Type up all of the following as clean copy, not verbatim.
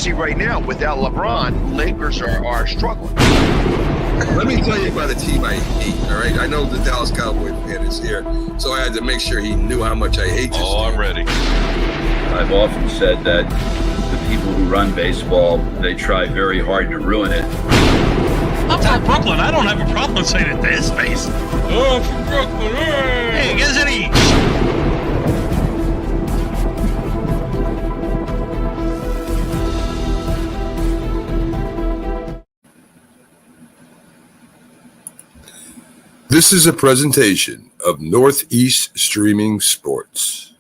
see right now, without LeBron, Lakers are struggling. Let me tell you about a team I hate, all right? I know the Dallas Cowboy fan is here, so I had to make sure he knew how much I hate this team. I'm ready. I've often said that the people who run baseball, they try very hard to ruin it. I'm from Brooklyn. I don't have a problem saying it to his face. Oh, from Brooklyn. Hey, get any. This is a presentation of Northeast Streaming Sports.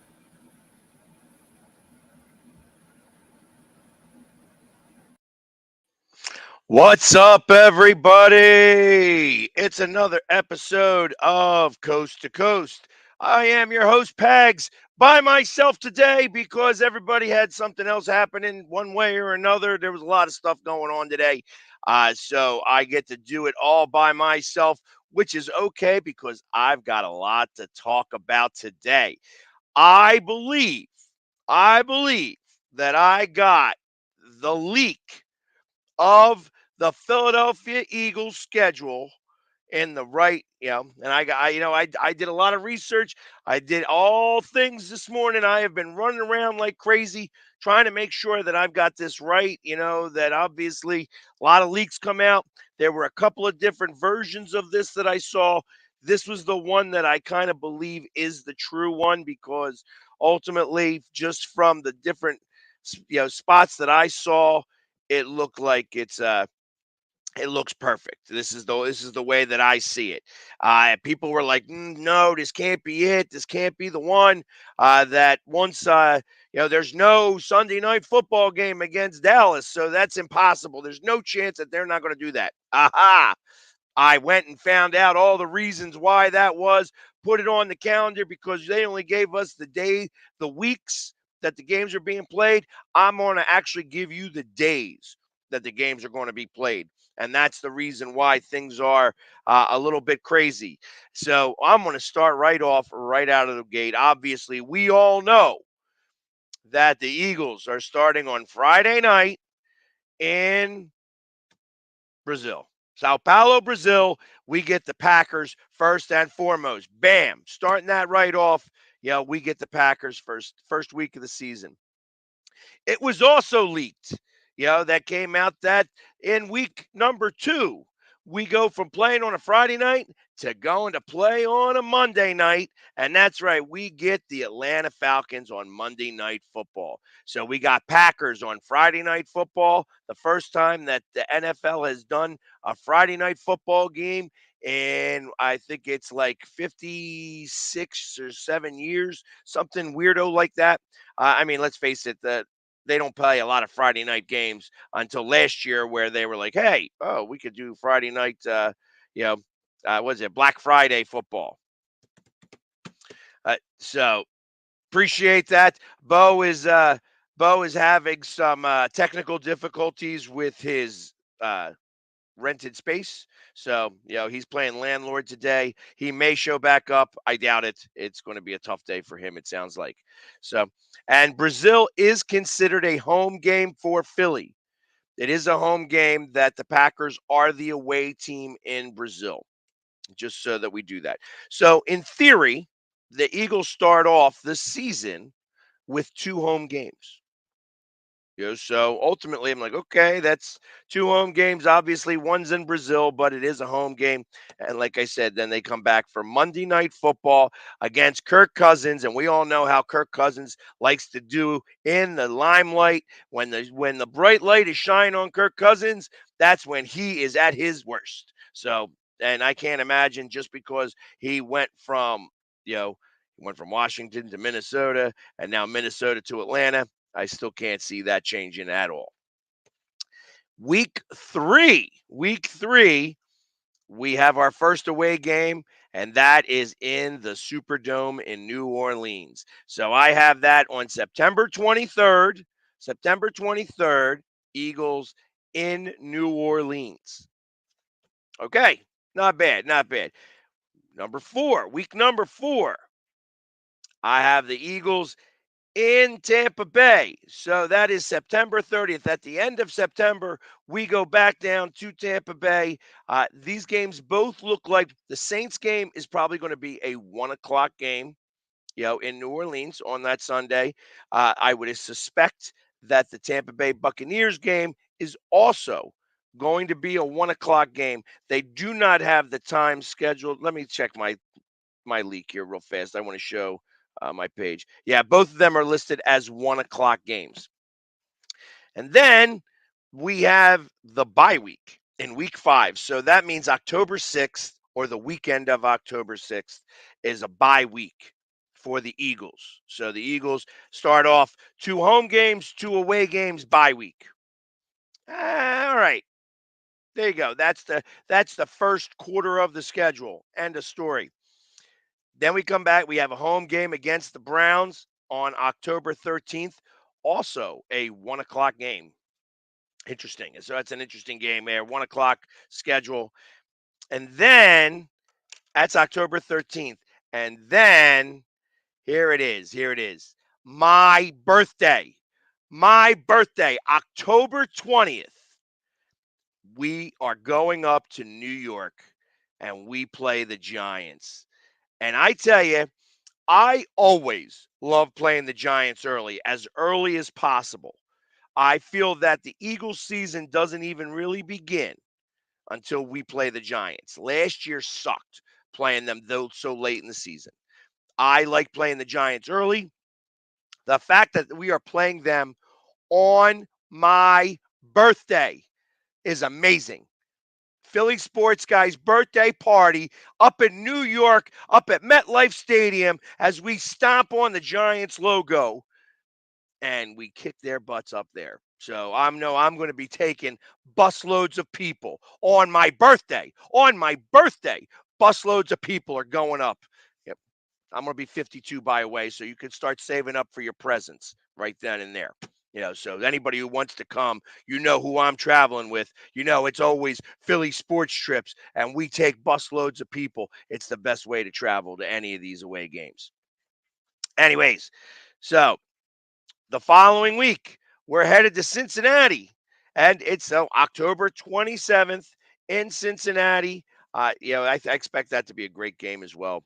What's up, everybody? It's another episode of Coast to Coast. I am your host, Pags, by myself today because everybody had something else happening one way or another. There was a lot of stuff going on today. So I get to do it all by myself, which is okay because I've got a lot to talk about today. I believe that I got the leak of the Philadelphia Eagles schedule in the right, and I did a lot of research. I did all things this morning. I have been running around like crazy trying to make sure that I've got this right, that obviously a lot of leaks come out. There were a couple of different versions of this that I saw. This was the one that I kind of believe is the true one because ultimately, just from the different spots that I saw, it looked like it looks perfect. This is the way that I see it. People were like, "No, this can't be it. This can't be the one." That once there's no Sunday night football game against Dallas, so that's impossible. There's no chance that they're not going to do that. Aha! I went and found out all the reasons why that was. Put it on the calendar because they only gave us the weeks that the games are being played. I'm going to actually give you the days that the games are going to be played. And that's the reason why things are a little bit crazy. So I'm going to start right out of the gate. Obviously, we all know that the Eagles are starting on Friday night in Brazil. Sao Paulo, Brazil. We get the Packers first and foremost. Bam. Starting that right off. We get the Packers first week of the season. It was also leaked, that came out that in week number 2, we go from playing on a Friday night to going to play on a Monday night. And that's right, we get the Atlanta Falcons on Monday Night Football. So we got Packers on Friday Night Football, the first time that the NFL has done a Friday Night Football game. And I think it's like 56 or 7 years, something weirdo like that. Let's face it, they don't play a lot of Friday night games until last year where they were like, hey, we could do Friday night, what is it, Black Friday football. So appreciate that. Bo is having some technical difficulties with his rented space. So, he's playing landlord today. He may show back up. I doubt it. It's going to be a tough day for him, it sounds like. So, and Brazil is considered a home game for Philly. It is a home game that the Packers are the away team in Brazil, just so that we do that. So, in theory, the Eagles start off the season with 2 home games. So ultimately, I'm like, okay, that's 2 home games. Obviously, one's in Brazil, but it is a home game. And like I said, then they come back for Monday Night Football against Kirk Cousins, and we all know how Kirk Cousins likes to do in the limelight. When the bright light is shining on Kirk Cousins, that's when he is at his worst. So, and I can't imagine just because he went from Washington to Minnesota and now Minnesota to Atlanta. I still can't see that changing at all. Week three, we have our first away game, and that is in the Superdome in New Orleans. So I have that on September 23rd. September 23rd, Eagles in New Orleans. Okay, not bad. Week number four, I have the Eagles in Tampa Bay. So that is September 30th. At the end of September, we go back down to Tampa Bay. These games both look like the Saints game is probably going to be a 1 o'clock game, in New Orleans on that Sunday. I would suspect that the Tampa Bay Buccaneers game is also going to be a 1 o'clock game. They do not have the time scheduled. Let me check my leak here real fast. I want to show my page. Yeah, both of them are listed as 1 o'clock games. And then we have the bye week in week 5. So that means October 6th or the weekend of October 6th is a bye week for the Eagles. So the Eagles start off 2 home games, 2 away games, bye week. All right. There you go. That's the first quarter of the schedule. End of story. Then we come back. We have a home game against the Browns on October 13th. Also a 1 o'clock game. Interesting. So that's an interesting game there. 1 o'clock schedule. And then that's October 13th. And then here it is. Here it is. My birthday. My birthday, October 20th. We are going up to New York and we play the Giants. And I tell you, I always love playing the Giants as early as possible. I feel that the Eagles season doesn't even really begin until we play the Giants. Last year sucked playing them though so late in the season. I like playing the Giants early. The fact that we are playing them on my birthday is amazing. Philly Sports Guy's birthday party up in New York, up at MetLife Stadium, as we stomp on the Giants logo and we kick their butts up there. So I'm going to be taking busloads of people on my birthday. On my birthday, busloads of people are going up. Yep. I'm going to be 52 by the way, so you can start saving up for your presents right then and there. So anybody who wants to come, who I'm traveling with. It's always Philly sports trips, and we take busloads of people. It's the best way to travel to any of these away games. Anyways, so the following week, we're headed to Cincinnati, and it's October 27th in Cincinnati. I expect that to be a great game as well.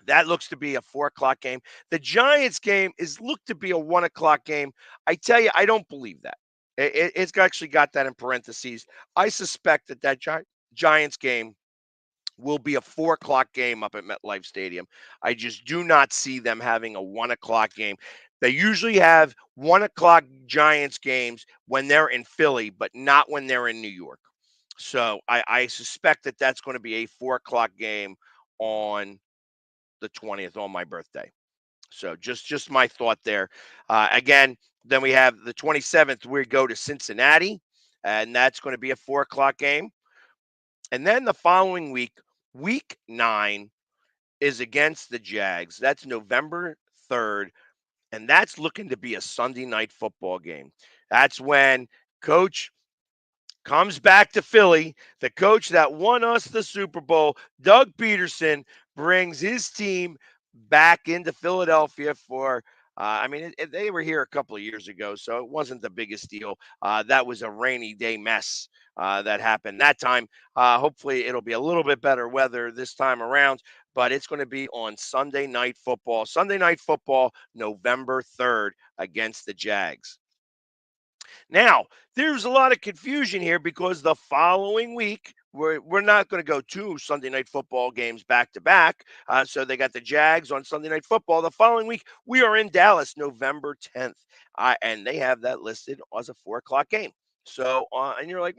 That looks to be a 4 o'clock game. The Giants game is looked to be a 1 o'clock game. I tell you, I don't believe that. It's actually got that in parentheses. I suspect that Giants game will be a 4 o'clock game up at MetLife Stadium. I just do not see them having a 1 o'clock game. They usually have 1 o'clock Giants games when they're in Philly, but not when they're in New York. So I suspect that that's going to be a 4 o'clock game on the 20th on my birthday. So just my thought there. Again, then we have the 27th. We go to Cincinnati, and that's going to be a 4 o'clock game. And then the following week, week 9, is against the Jags. That's November 3rd, and that's looking to be a Sunday night football game. That's when Coach comes back to Philly. The coach that won us the Super Bowl, Doug Peterson, brings his team back into Philadelphia for. They were here a couple of years ago, so it wasn't the biggest deal. That was a rainy day mess that happened that time. Hopefully, it'll be a little bit better weather this time around, but it's going to be on Sunday Night Football. Sunday Night Football, November 3rd against the Jags. Now, there's a lot of confusion here because the following week, we're not going to go 2 Sunday Night Football games back to back. So they got the Jags on Sunday Night Football. The following week, we are in Dallas, November 10th. And they have that listed as a 4 o'clock game. So, and you're like,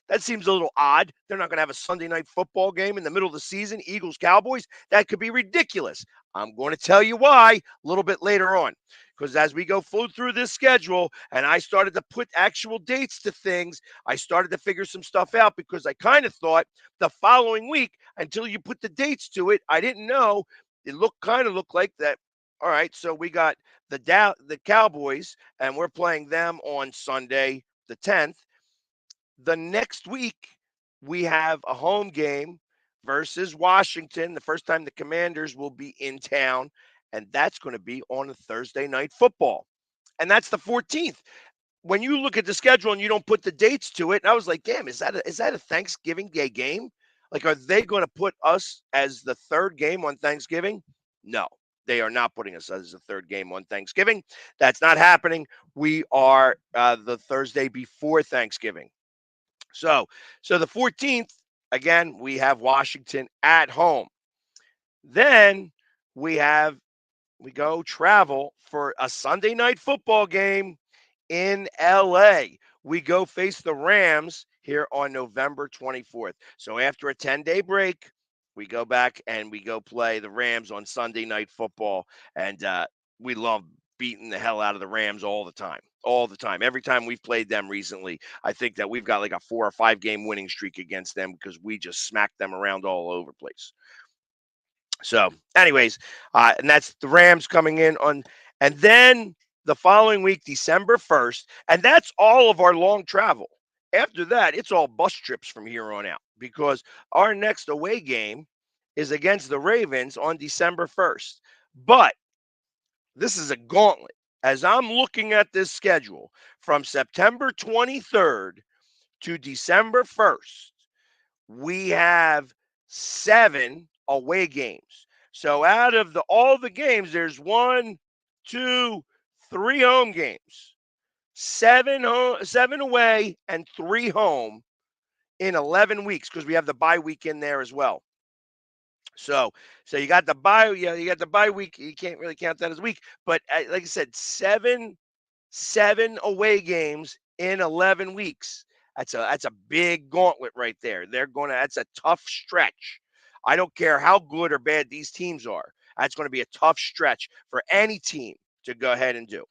that seems a little odd. They're not going to have a Sunday Night Football game in the middle of the season, Eagles, Cowboys. That could be ridiculous. I'm going to tell you why a little bit later on. Because as we go through this schedule and I started to put actual dates to things, I started to figure some stuff out because I kind of thought the following week, until you put the dates to it, I didn't know. It looked like that. All right, so we got the Cowboys, and we're playing them on Sunday, the 10th. The next week, we have a home game versus Washington. The first time the Commanders will be in town. and that's going to be on a Thursday night football. And that's the 14th. When you look at the schedule and you don't put the dates to it, and I was like, damn, is that a Thanksgiving Day game? Like, are they going to put us as the third game on Thanksgiving? No, they are not putting us as the third game on Thanksgiving. That's not happening. We are the Thursday before Thanksgiving. So the 14th, again, we have Washington at home. Then we have we go travel for a Sunday night football game in LA. We go face the Rams here on November 24th. So after a 10-day break, we go back and we go play the Rams on Sunday night football. And we love beating the hell out of the Rams all the time. All the time. Every time we've played them recently, I think that we've got like a 4 or 5 game winning streak against them because we just smack them around all over the place. So, anyways, and that's the Rams coming in on, and then the following week, December 1st, and that's all of our long travel. After that, it's all bus trips from here on out because our next away game is against the Ravens on December 1st. But this is a gauntlet. As I'm looking at this schedule from September 23rd to December 1st, we have 7 away games. So out of all the games, there's 1, 2, 3 home games. 7 away and 3 home in 11 weeks because we have the bye week in there as well. So you got the bye, you got the bye week. You can't really count that as a week, but like I said, seven away games in 11 weeks. That's a big gauntlet right there. That's a tough stretch. I don't care how good or bad these teams are. That's going to be a tough stretch for any team to go ahead and do.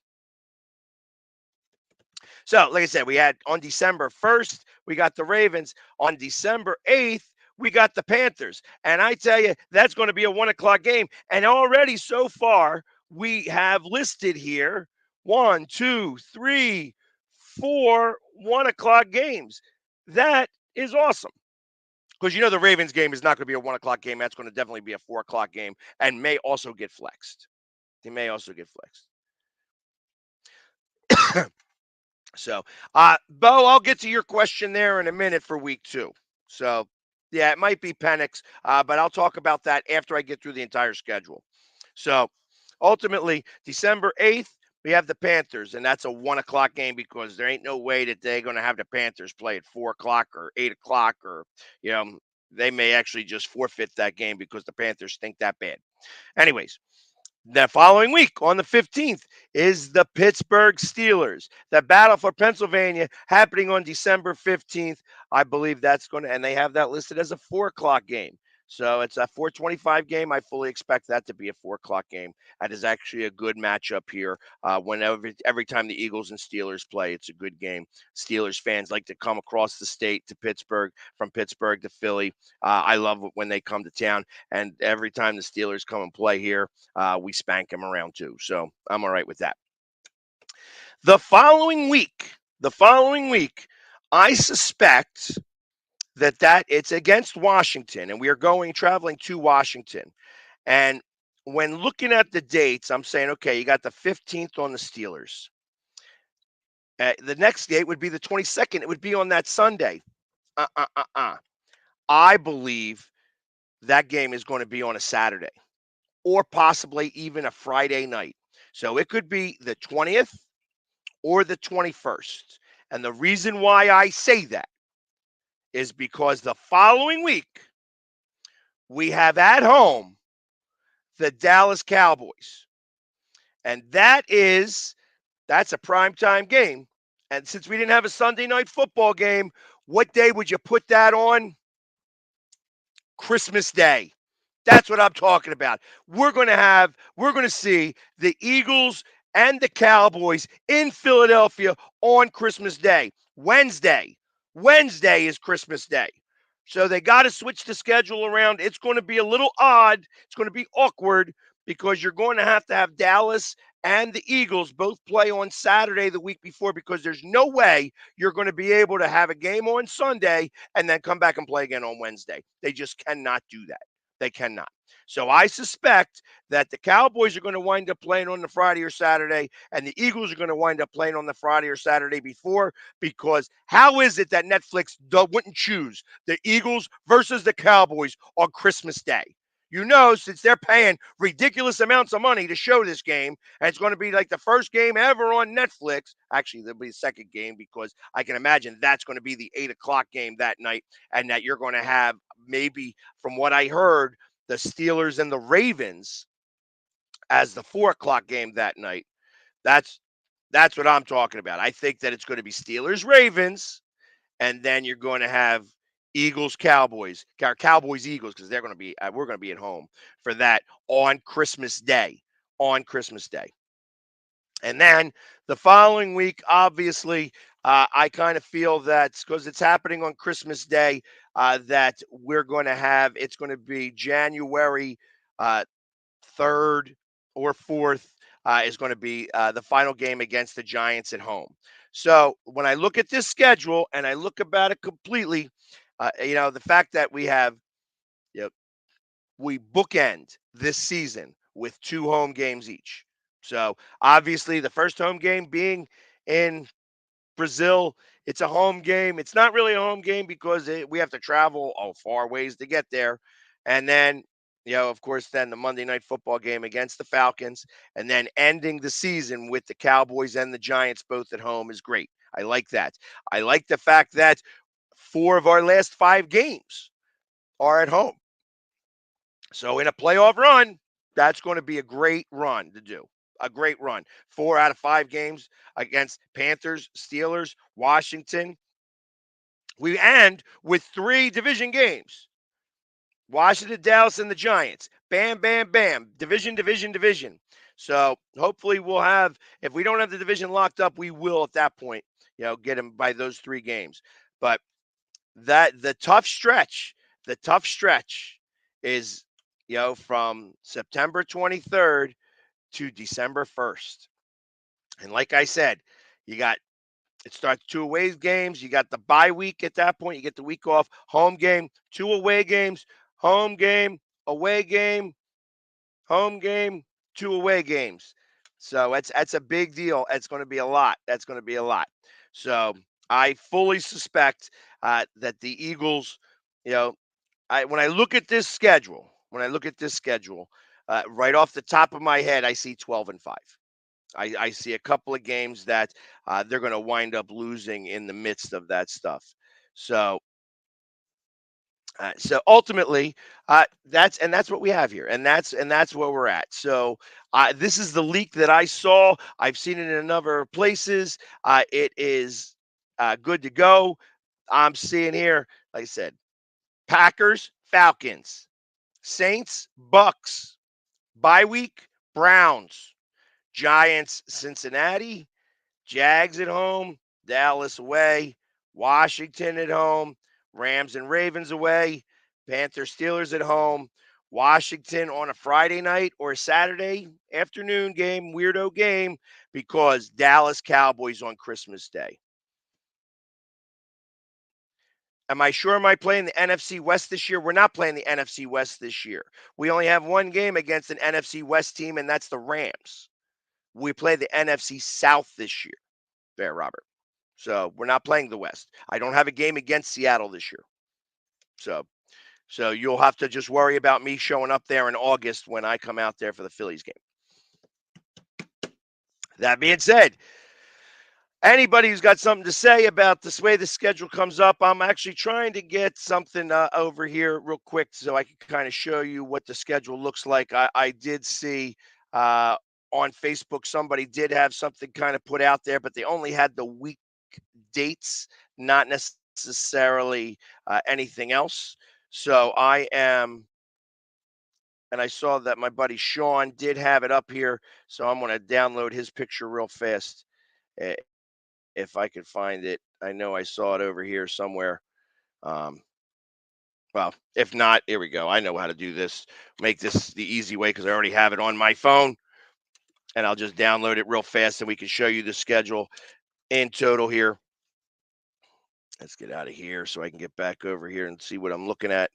So, like I said, we had on December 1st, we got the Ravens. On December 8th, we got the Panthers. And I tell you, that's going to be a 1 o'clock game. And already so far, we have listed here 1, 2, 3, 4 1 o'clock games. That is awesome. Because the Ravens game is not going to be a 1 o'clock game. That's going to definitely be a 4 o'clock game and may also get flexed. They may also get flexed. So, Bo, I'll get to your question there in a minute for week 2. So, yeah, it might be Penix, but I'll talk about that after I get through the entire schedule. So, ultimately, December 8th, we have the Panthers, and that's a 1 o'clock game because there ain't no way that they're going to have the Panthers play at 4 o'clock or 8 o'clock, or, they may actually just forfeit that game because the Panthers stink that bad. Anyways, the following week, on the 15th, is the Pittsburgh Steelers. The battle for Pennsylvania happening on December 15th. I believe that's going to, and they have that listed as a 4 o'clock game. So it's a 4:25 game. I fully expect that to be a 4 o'clock game. That is actually a good matchup here. Whenever every time the Eagles and Steelers play, it's a good game. Steelers fans like to come across the state to Pittsburgh, from Pittsburgh to Philly. I love it when they come to town, and every time the Steelers come and play here, we spank them around too. So I'm all right with that. The following week, I suspect that it's against Washington, and we are traveling to Washington. And when looking at the dates, I'm saying, okay, you got the 15th on the Steelers. The next date would be the 22nd. It would be on that Sunday. I believe that game is going to be on a Saturday or possibly even a Friday night. So it could be the 20th or the 21st. And the reason why I say that is because the following week, we have at home the Dallas Cowboys. And that's a primetime game. And since we didn't have a Sunday night football game, what day would you put that on? Christmas Day. That's what I'm talking about. We're going to see the Eagles and the Cowboys in Philadelphia on Christmas Day. Wednesday is Christmas Day. So they got to switch the schedule around. It's going to be a little odd. It's going to be awkward because you're going to have Dallas and the Eagles both play on Saturday the week before, because there's no way you're going to be able to have a game on Sunday and then come back and play again on Wednesday. They just cannot do that. They cannot. So I suspect that the Cowboys are going to wind up playing on the Friday or Saturday, and the Eagles are going to wind up playing on the Friday or Saturday before. Because how is it that Netflix wouldn't choose the Eagles versus the Cowboys on Christmas Day? You know, since they're paying ridiculous amounts of money to show this game, and it's going to be like the first game ever on Netflix. Actually, there'll be a second game because I can imagine that's going to be the 8 o'clock game that night, and that you're going to have maybe, from what I heard, the Steelers and the Ravens as the 4 o'clock game that night. That's that's what I'm talking about. I think that it's going to be Steelers Ravens, and then you're going to have Eagles Cowboys, or Cowboys Eagles, because they're going to be we're going to be at home for that on Christmas Day. On Christmas Day. And then the following week, obviously, I kind of feel that because it's happening on Christmas Day, that we're going to have, it's going to be January 3rd or 4th, is going to be the final game against the Giants at home. So when I look at this schedule and I look about it completely, the fact that we have, you know, we bookend this season with 2 home games each. So obviously, the first home game being in Brazil, it's a home game. It's not really a home game because we have to travel a far ways to get there. And then, of course, then the Monday Night Football game against the Falcons, and then ending the season with the Cowboys and the Giants both at home is great. I like that. I like the fact that 4 of our last 5 games are at home. So in a playoff run, that's going to be a great run to do. A great run. 4 out of 5 games against Panthers, Steelers, Washington. We end with 3 division games. Washington, Dallas, and the Giants. Bam, bam, bam. Division, division, division. So hopefully we'll have, if we don't have the division locked up, we will at that point, get them by those 3 games. But that the tough stretch is, from September 23rd to December 1st. And like I said, it starts 2 away games. You got the bye week at that point. You get the week off, home game, 2 away games, home game, away game, home game, 2 away games. So that's a big deal. It's going to be a lot. That's going to be a lot. So I fully suspect that the Eagles, when I look at this schedule, right off the top of my head, I see 12-5. I see a couple of games that they're going to wind up losing in the midst of that stuff. So ultimately, that's what we have here, and that's where we're at. So this is the leak that I saw. I've seen it in a number of places. It is good to go. I'm seeing here, like I said, Packers, Falcons, Saints, Bucks, bye week, Browns, Giants, Cincinnati, Jags at home, Dallas away, Washington at home, Rams and Ravens away, Panthers, Steelers at home, Washington on a Friday night or a Saturday afternoon game, weirdo game, because Dallas Cowboys on Christmas Day. Am I sure? Am I playing the NFC West this year? We're not playing the NFC West this year. We only have 1 game against an NFC West team, and that's the Rams. We play the NFC South this year, there, Robert. So we're not playing the West. I don't have a game against Seattle this year. So you'll have to just worry about me showing up there in August when I come out there for the Phillies game. That being said, anybody who's got something to say about this way the schedule comes up, I'm actually trying to get something over here real quick so I can kind of show you what the schedule looks like. I did see on Facebook somebody did have something kind of put out there, but they only had the week dates, not necessarily anything else. So and I saw that my buddy Sean did have it up here. So I'm going to download his picture real fast. If I could find it. I know I saw it over here somewhere. Well, if not, here we go. I know how to do this. Make this the easy way because I already have it on my phone. And I'll just download it real fast and we can show you the schedule in total here. Let's get out of here so I can get back over here and see what I'm looking at.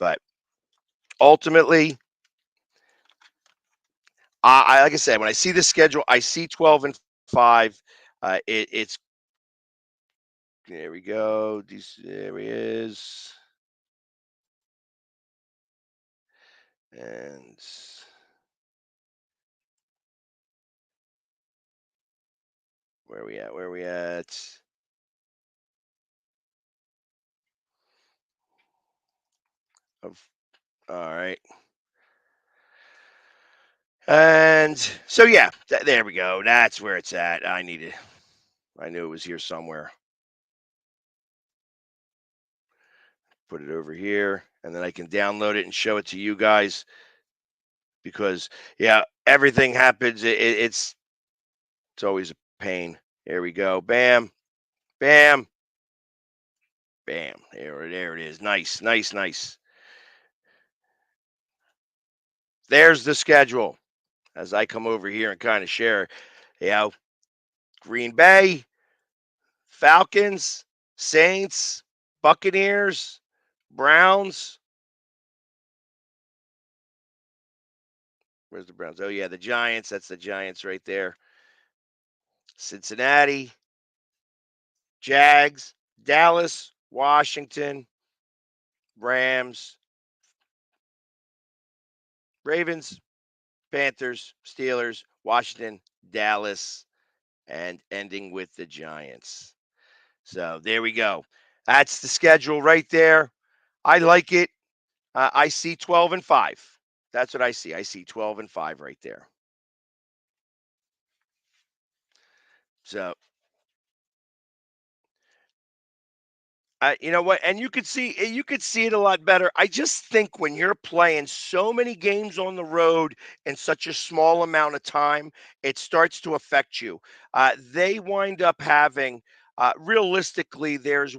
But ultimately, I like I said, when I see the schedule, I see 12-5. It's there we go. There he is. And where are we at? Where are we at? All right. And so, yeah, there we go. That's where it's at. I knew it was here somewhere. Put it over here, and then I can download it and show it to you guys because, yeah, everything happens. It's always a pain. There we go. Bam, bam, bam. There it is. Nice, nice, nice. There's the schedule as I come over here and kind of share. Yeah, Green Bay, Falcons, Saints, Buccaneers, Browns. Where's the Browns? Oh, yeah, the Giants. That's the Giants right there. Cincinnati, Jags, Dallas, Washington, Rams, Ravens, Panthers, Steelers, Washington, Dallas, and ending with the Giants. So there we go. That's the schedule right there. I like it. I see 12-5. That's what I see. I see 12-5 right there. So you know what? And you could see it a lot better. I just think when you're playing so many games on the road in such a small amount of time, it starts to affect you. They wind up having, realistically, there's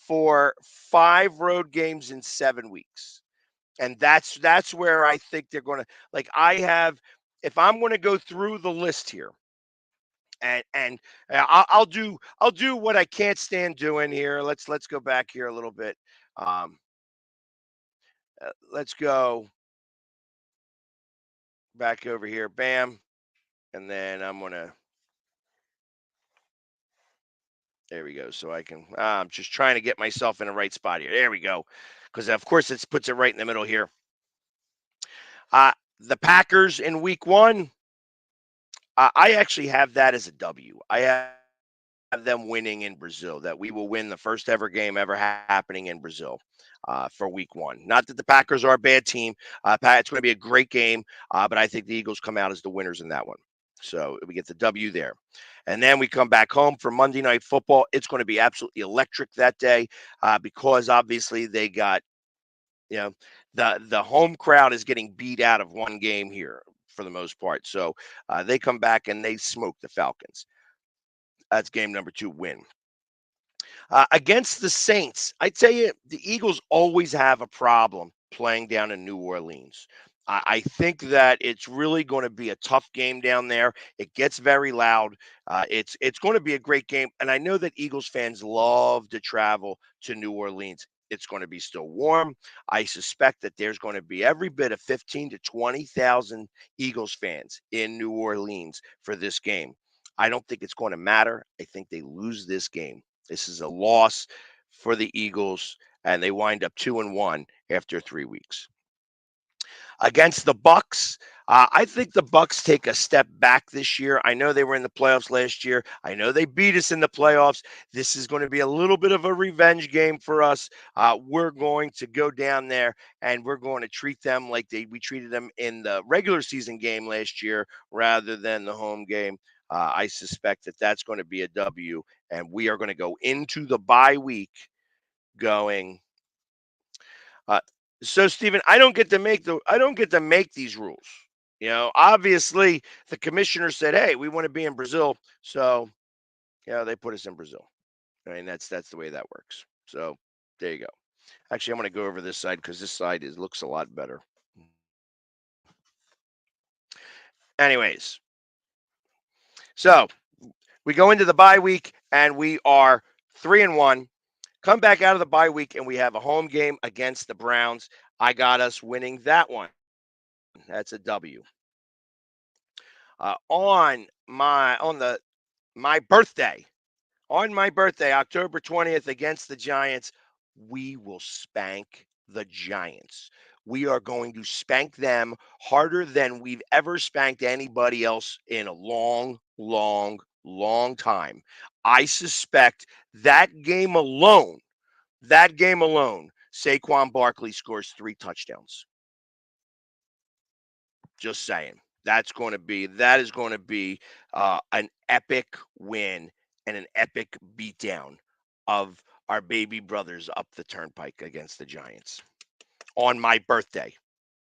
5 road games in 7 weeks, and that's where I think they're going to like. If I'm going to go through the list here and I'll do what I can't stand doing here. Let's go back here a little bit. Um, let's go back over here. Bam, and then I'm gonna. There we go. So I can. I'm just trying to get myself in the right spot here. There we go. Because of course it puts it right in the middle here. Uh, the Packers in Week 1. I actually have that as a W. I have them winning in Brazil, that we will win the first ever game ever happening in Brazil for Week 1. Not that the Packers are a bad team. It's going to be a great game, but I think the Eagles come out as the winners in that one. So we get the W there. And then we come back home for Monday Night Football. It's going to be absolutely electric that day because obviously they got, you know, the home crowd is getting beat out of one game here for the most part. So they come back and they smoke the Falcons. That's game number 2 win. Against the Saints, I tell you, the Eagles always have a problem playing down in New Orleans. I think that it's really going to be a tough game down there. It gets very loud. It's going to be a great game, and I know that Eagles fans love to travel to New Orleans. It's going to be still warm. I suspect that there's going to be every bit of 15 to 20,000 Eagles fans in New Orleans for this game. I don't think it's going to matter. I think they lose this game. This is a loss for the Eagles, and they wind up 2-1 after 3 weeks. Against the Bucks, I think the Bucks take a step back this year. I know they were in the playoffs last year. I know they beat us in the playoffs. This is going to be a little bit of a revenge game for us. We're going to go down there and we're going to treat them like we treated them in the regular season game last year rather than the home game. I suspect that that's going to be a W, and we are going to go into the bye week going. Uh, so, Stephen, I don't get to make these rules. Obviously, the commissioner said, "Hey, we want to be in Brazil," so they put us in Brazil. I mean, that's the way that works. So, there you go. Actually, I'm going to go over this side because this side looks a lot better. Anyways, so we go into the bye week and we are 3-1. Come back out of the bye week and we have a home game against the Browns. I got us winning that one. That's a W. My birthday, on my birthday, October 20th, against the Giants, we will spank the Giants. We are going to spank them harder than we've ever spanked anybody else in a long, long, long time. I suspect that game alone, Saquon Barkley scores 3 touchdowns. Just saying. That is going to be an epic win and an epic beatdown of our baby brothers up the turnpike against the Giants on my birthday.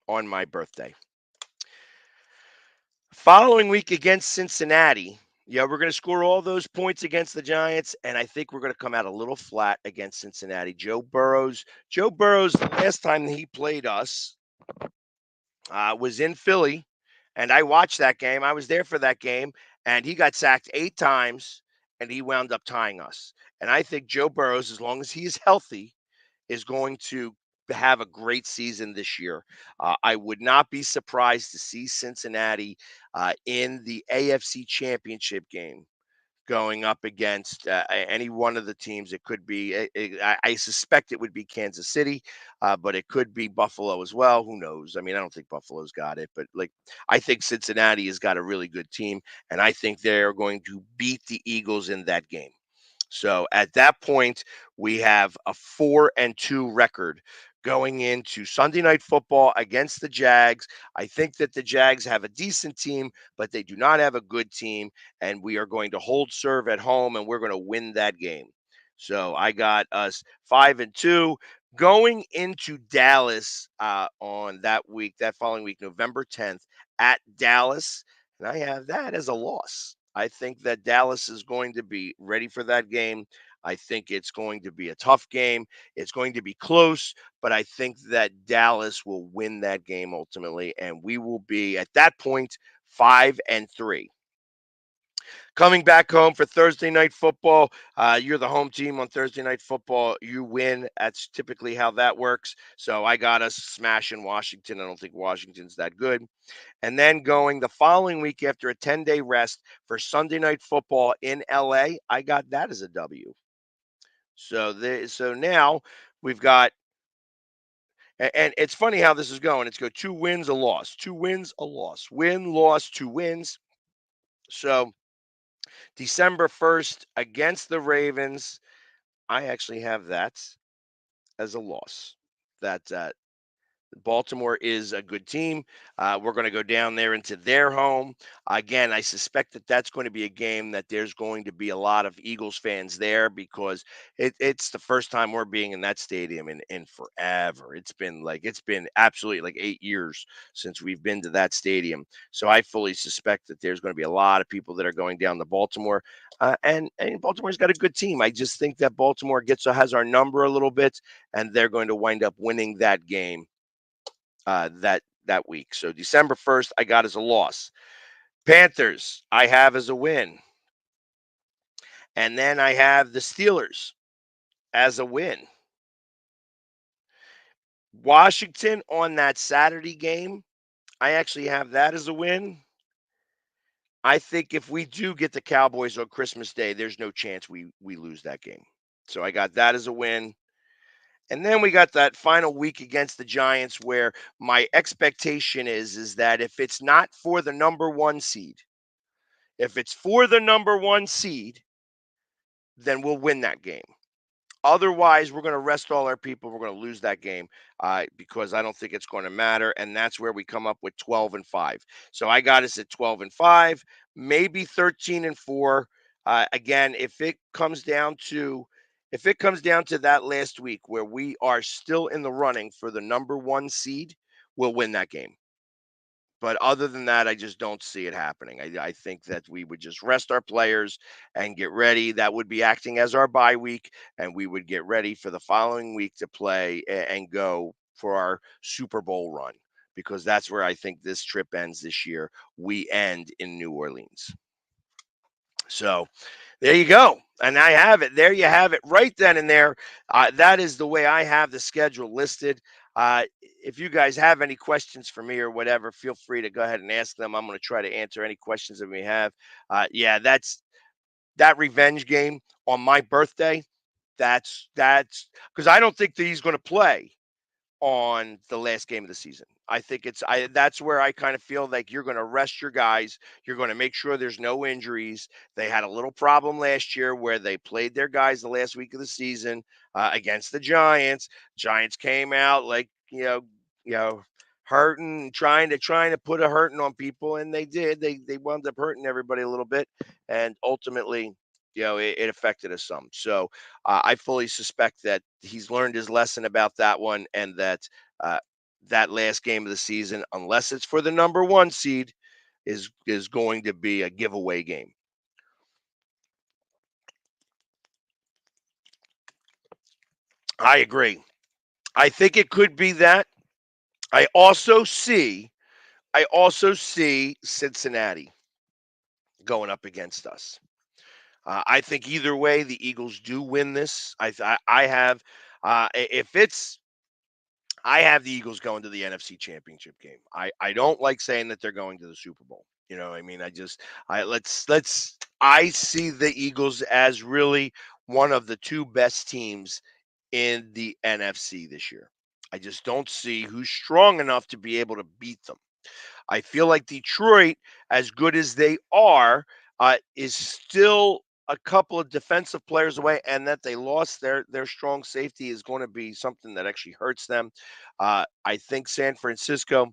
On my birthday. Following week against Cincinnati, yeah, we're going to score all those points against the Giants, and I think we're going to come out a little flat against Cincinnati. Joe Burrows, the last time he played us was in Philly, and I watched that game. I was there for that game, and he got sacked 8 times, and he wound up tying us. And I think Joe Burrows, as long as he is healthy, is going to have a great season this year. I would not be surprised to see Cincinnati in the AFC Championship game going up against any one of the teams. It could be, I suspect it would be Kansas City, but it could be Buffalo as well. Who knows? I mean, I don't think Buffalo's got it, but I think Cincinnati has got a really good team, and I think they're going to beat the Eagles in that game. So at that point, we have a 4-2 record going into Sunday Night Football against the Jags. I think that the Jags have a decent team, but they do not have a good team, and we are going to hold serve at home, and we're going to win that game. So I got us 5-2 going into Dallas on that following week, November 10th at Dallas, and I have that as a loss. I think that Dallas is going to be ready for that game. I think it's going to be a tough game. It's going to be close, but I think that Dallas will win that game ultimately, and we will be at that point 5-3. Coming back home for Thursday night football, you're the home team on Thursday night football. You win. That's typically how that works. So I got us smashing Washington. I don't think Washington's that good. And then going the following week after a 10-day rest for Sunday night football in LA, I got that as a W. So now we've got, and it's funny how this is going. It's go 2 wins, a loss, 2 wins, a loss, win, loss, 2 wins. So December 1st against the Ravens, I actually have that as a loss. That Baltimore is a good team. We're going to go down there into their home. Again, I suspect that that's going to be a game that there's going to be a lot of Eagles fans there because it's the first time we're being in that stadium in forever. It's been absolutely like 8 years since we've been to that stadium. So I fully suspect that there's going to be a lot of people that are going down to Baltimore. And Baltimore's got a good team. I just think that Baltimore has our number a little bit, and they're going to wind up winning that game that week. So December 1st, I got as a loss. Panthers, I have as a win. And then I have the Steelers as a win. Washington on that Saturday game, I actually have that as a win. I think if we do get the Cowboys on Christmas Day, there's no chance we lose that game. So I got that as a win. And then we got that final week against the Giants where my expectation is that if it's not for the number 1 seed, if it's for the number 1 seed, then we'll win that game. Otherwise, we're going to rest all our people. We're going to lose that game because I don't think it's going to matter. And that's where we come up with 12-5. So I got us at 12-5, maybe 13-4. Again, if it comes down to that last week where we are still in the running for the number 1 seed, we'll win that game. But other than that, I just don't see it happening. I think that we would just rest our players and get ready. That would be acting as our bye week, and we would get ready for the following week to play and go for our Super Bowl run, because that's where I think this trip ends this year. We end in New Orleans. So there you go. And I have it. There you have it right then and there. That is the way I have the schedule listed. If you guys have any questions for me or whatever, feel free to go ahead and ask them. I'm going to try to answer any questions that we have. Yeah, that's that revenge game on my birthday. That's because I don't think that he's going to play on the last game of the season. I think that's where I kind of feel like you're going to rest your guys. You're going to make sure there's no injuries. They had a little problem last year where they played their guys the last week of the season against the Giants. Giants came out like you know hurting, trying to put a hurting on people, and they did. They wound up hurting everybody a little bit, and ultimately. It affected us some. So I fully suspect that he's learned his lesson about that one, and that uh, that last game of the season, unless it's for the number one seed, is going to be a giveaway game. I agree. I think it could be that. I also see. I also see Cincinnati going up against us. I think either way, the Eagles do win this. I have if it's I have the Eagles going to the NFC Championship game. I don't like saying that they're going to the Super Bowl. You know, I mean, let's I see the Eagles as really one of the two best teams in the NFC this year. I just don't see who's strong enough to be able to beat them. I feel like Detroit, as good as they are, is still a couple of defensive players away, and that they lost their strong safety is going to be something that actually hurts them. I think San Francisco.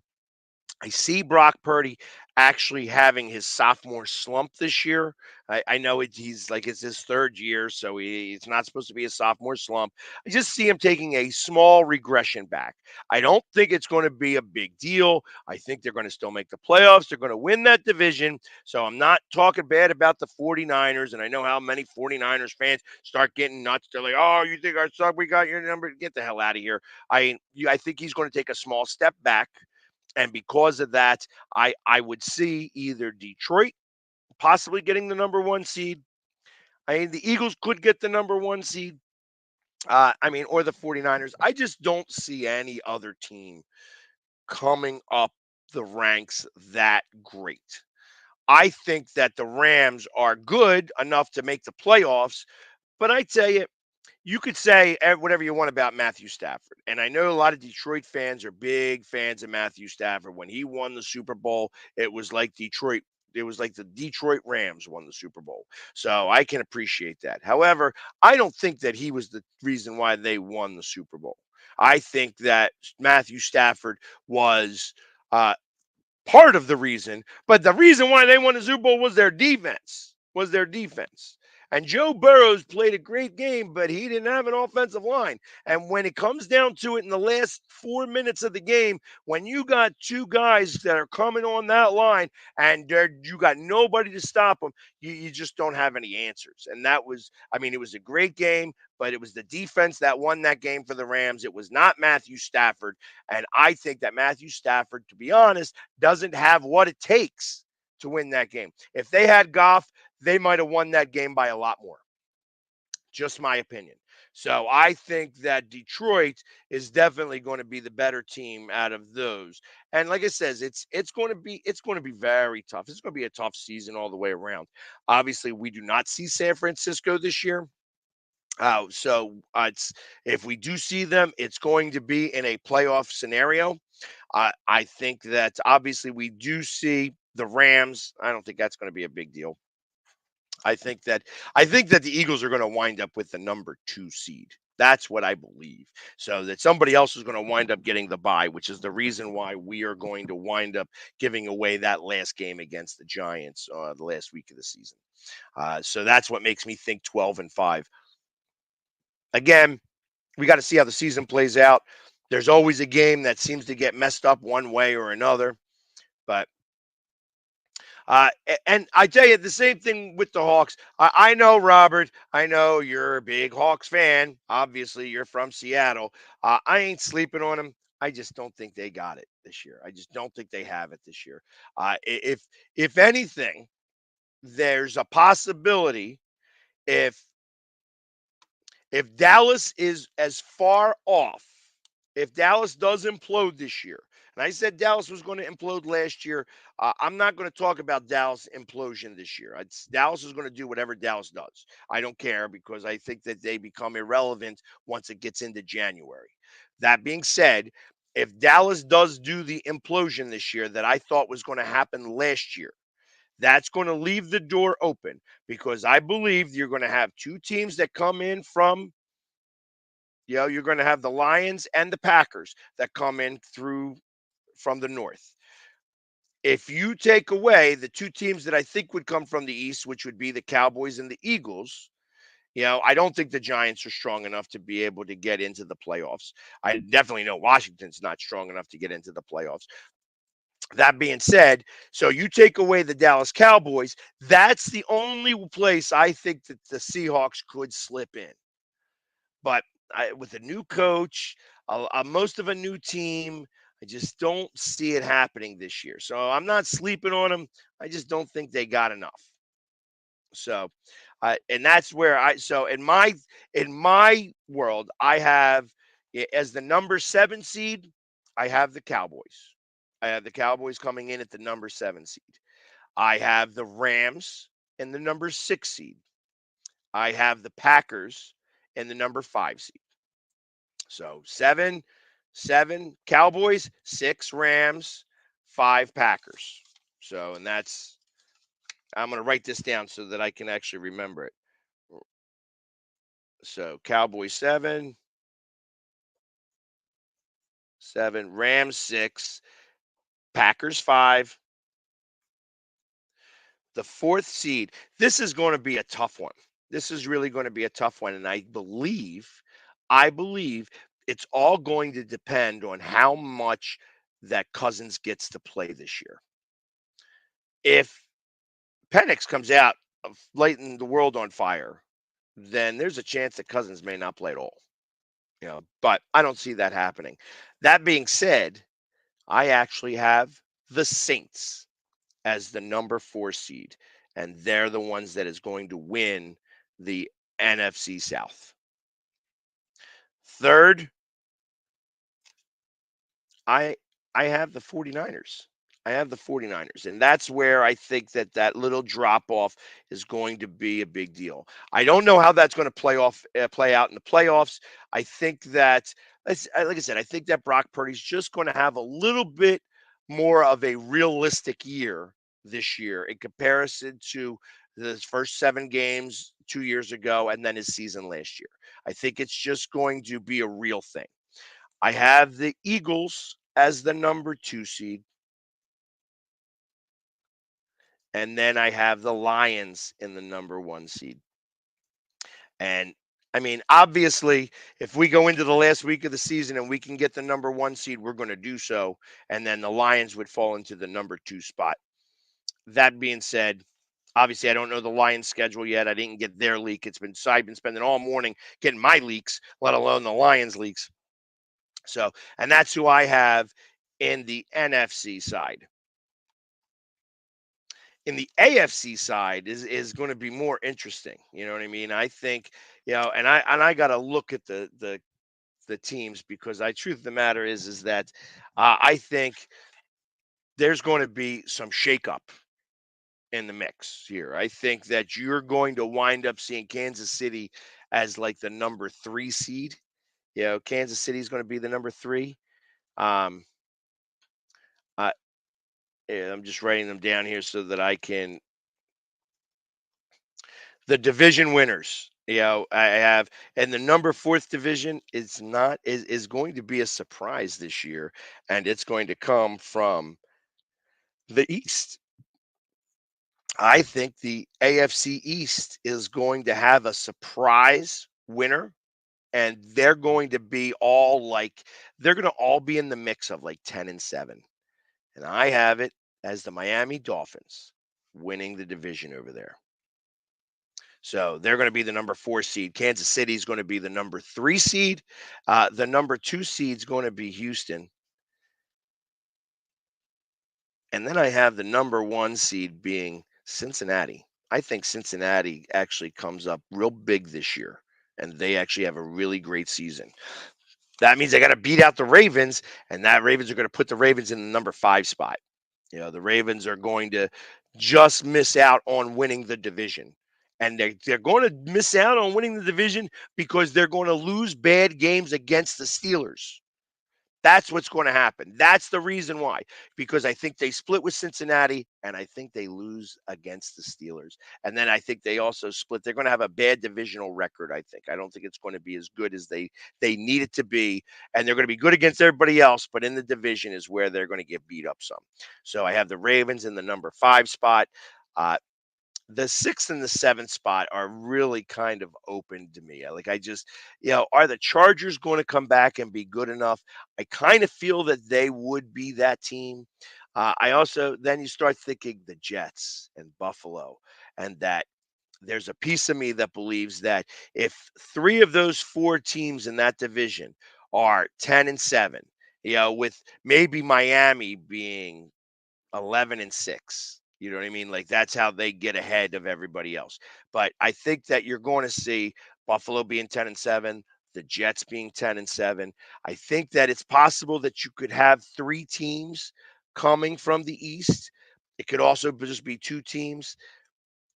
I see Brock Purdy actually having his sophomore slump this year. I know he's like it's his third year, so it's not supposed to be a sophomore slump. I just see him taking a small regression back. I don't think it's going to be a big deal. I think they're going to still make the playoffs. They're going to win that division. So I'm not talking bad about the 49ers. And I know how many 49ers fans start getting nuts. They're like, oh, you think our suck? We got your number. Get the hell out of here. I think he's going to take a small step back. And because of that, I would see either Detroit possibly getting the number one seed. I mean, the Eagles could get the number one seed. Or the 49ers. I just don't see any other team coming up the ranks that great. I think that the Rams are good enough to make the playoffs, but I tell you, you could say whatever you want about Matthew Stafford. And I know a lot of Detroit fans are big fans of Matthew Stafford. When he won the Super Bowl, it was like Detroit. It was like the Detroit Rams won the Super Bowl. So I can appreciate that. However, I don't think that he was the reason why they won the Super Bowl. I think that Matthew Stafford was uh, part of the reason, but the reason why they won the Super Bowl was their defense. And Joe Burrows played a great game, but he didn't have an offensive line. And when it comes down to it in the last 4 minutes of the game, when you got two guys that are coming on that line and you got nobody to stop them, you just don't have any answers. And it was a great game, but it was the defense that won that game for the Rams. It was not Matthew Stafford. And I think that Matthew Stafford, to be honest, doesn't have what it takes to win that game. If they had Goff, they might have won that game by a lot more. Just my opinion. So I think that Detroit is definitely going to be the better team out of those. And like I says, it's going to be very tough. It's going to be a tough season all the way around. Obviously, we do not see San Francisco this year. It's if we do see them, it's going to be in a playoff scenario. I think that obviously we do see the Rams. I don't think that's going to be a big deal. I think that I think that the Eagles are going to wind up with the number 2 seed. That's what I believe. So that somebody else is going to wind up getting the bye, which is the reason why we are going to wind up giving away that last game against the Giants the last week of the season. So that's what makes me think 12-5. Again, we got to see how the season plays out. There's always a game that seems to get messed up one way or another, but and I tell you the same thing with the Hawks. I know, Robert. I know you're a big Hawks fan. Obviously, you're from Seattle. I ain't sleeping on them. I just don't think they got it this year. I just don't think they have it this year. If anything, there's a possibility if Dallas is as far off if Dallas does implode this year, and I said Dallas was going to implode last year, I'm not going to talk about Dallas implosion this year. Dallas is going to do whatever Dallas does. I don't care because I think that they become irrelevant once it gets into January. That being said, if Dallas does do the implosion this year that I thought was going to happen last year, that's going to leave the door open because I believe you're going to have two teams that come in from, you're going to have the Lions and the Packers that come in through from the north. If you take away the two teams that I think would come from the east, which would be the Cowboys and the Eagles, I don't think the Giants are strong enough to be able to get into the playoffs. I definitely know Washington's not strong enough to get into the playoffs. That being said, so you take away the Dallas Cowboys, that's the only place I think that the Seahawks could slip in. But with a new coach, most of a new team, I just don't see it happening this year. So I'm not sleeping on them. I just don't think they got enough. So, and that's where so in my world, I have as the number 7 seed, I have the Cowboys. I have the Cowboys coming in at the number 7 seed. I have the Rams in the number 6 seed. I have the Packers in the number 5 seed. So 7 Cowboys, 6 Rams, 5 Packers. So, and I'm going to write this down so that I can actually remember it. So Cowboys 7, Rams 6, Packers 5. The 4th seed. This is going to be a tough one. This is really going to be a tough one. And I believe it's all going to depend on how much that Cousins gets to play this year. If Penix comes out lighting the world on fire, then there's a chance that Cousins may not play at all. But I don't see that happening. That being said, I actually have the Saints as the number 4 seed, and they're the ones that is going to win the NFC South. 3rd, I have the 49ers. I have the 49ers, and that's where I think that little drop off is going to be a big deal. I don't know how that's going to play out in the playoffs. I think that, like I said, I think that Brock Purdy's just going to have a little bit more of a realistic year this year in comparison to the first 7 games 2 years ago and then his season last year. I think it's just going to be a real thing. I have the Eagles as the number 2 seed. And then I have the Lions in the number 1 seed. And I mean, obviously, if we go into the last week of the season and we can get the number 1 seed, we're going to do so. And then the Lions would fall into the number 2 spot. That being said, obviously, I don't know the Lions schedule yet. I didn't get their leak. I've been spending all morning getting my leaks, let alone the Lions leaks. So, and that's who I have in the NFC side. In the AFC side is going to be more interesting. You know what I mean? I think, and I got to look at the teams because truth of the matter is that I think there's going to be some shakeup in the mix here. I think that you're going to wind up seeing Kansas City as like the number 3 seed. Kansas City is going to be the number 3. Um, I'm just writing them down here so that I can. The division winners, I have, and the number 4th division is going to be a surprise this year, and it's going to come from the East. I think the AFC East is going to have a surprise winner, and they're going to all be in the mix of like 10-7. And I have it as the Miami Dolphins winning the division over there. So they're going to be the number 4 seed. Kansas City is going to be the number 3 seed. The number 2 seed is going to be Houston. And then I have the number 1 seed being Cincinnati. I think Cincinnati actually comes up real big this year, and they actually have a really great season. That means they got to beat out the Ravens, and that Ravens are going to put the Ravens in the number 5 spot. The Ravens are going to just miss out on winning the division. And they're going to miss out on winning the division because they're going to lose bad games against the Steelers. That's what's going to happen. That's the reason why. Because I think they split with Cincinnati, and I think they lose against the Steelers. And then I think they also split. They're going to have a bad divisional record, I think. I don't think it's going to be as good as they need it to be. And they're going to be good against everybody else, but in the division is where they're going to get beat up some. So I have the Ravens in the number 5 spot. The 6th and the 7th spot are really kind of open to me. Like, I just, are the Chargers going to come back and be good enough? I kind of feel that they would be that team. I also, then you start thinking the Jets and Buffalo, and that there's a piece of me that believes that if 3 of those 4 teams in that division are 10-7, with maybe Miami being 11-6. You know what I mean? Like, that's how they get ahead of everybody else. But I think that you're going to see Buffalo being 10-7, the Jets being 10-7. I think that it's possible that you could have 3 teams coming from the East. It could also just be 2 teams.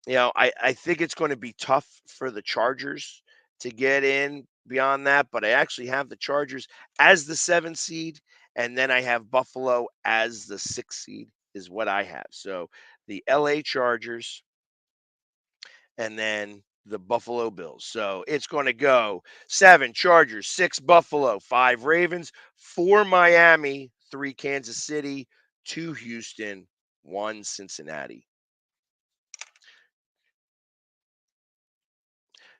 I think it's going to be tough for the Chargers to get in beyond that, but I actually have the Chargers as the 7th seed, and then I have Buffalo as the 6th seed, is what I have. So the LA Chargers and then the Buffalo Bills. So it's going to go 7 Chargers, 6 Buffalo, 5 Ravens, 4 Miami, 3 Kansas City, 2 Houston, 1 Cincinnati.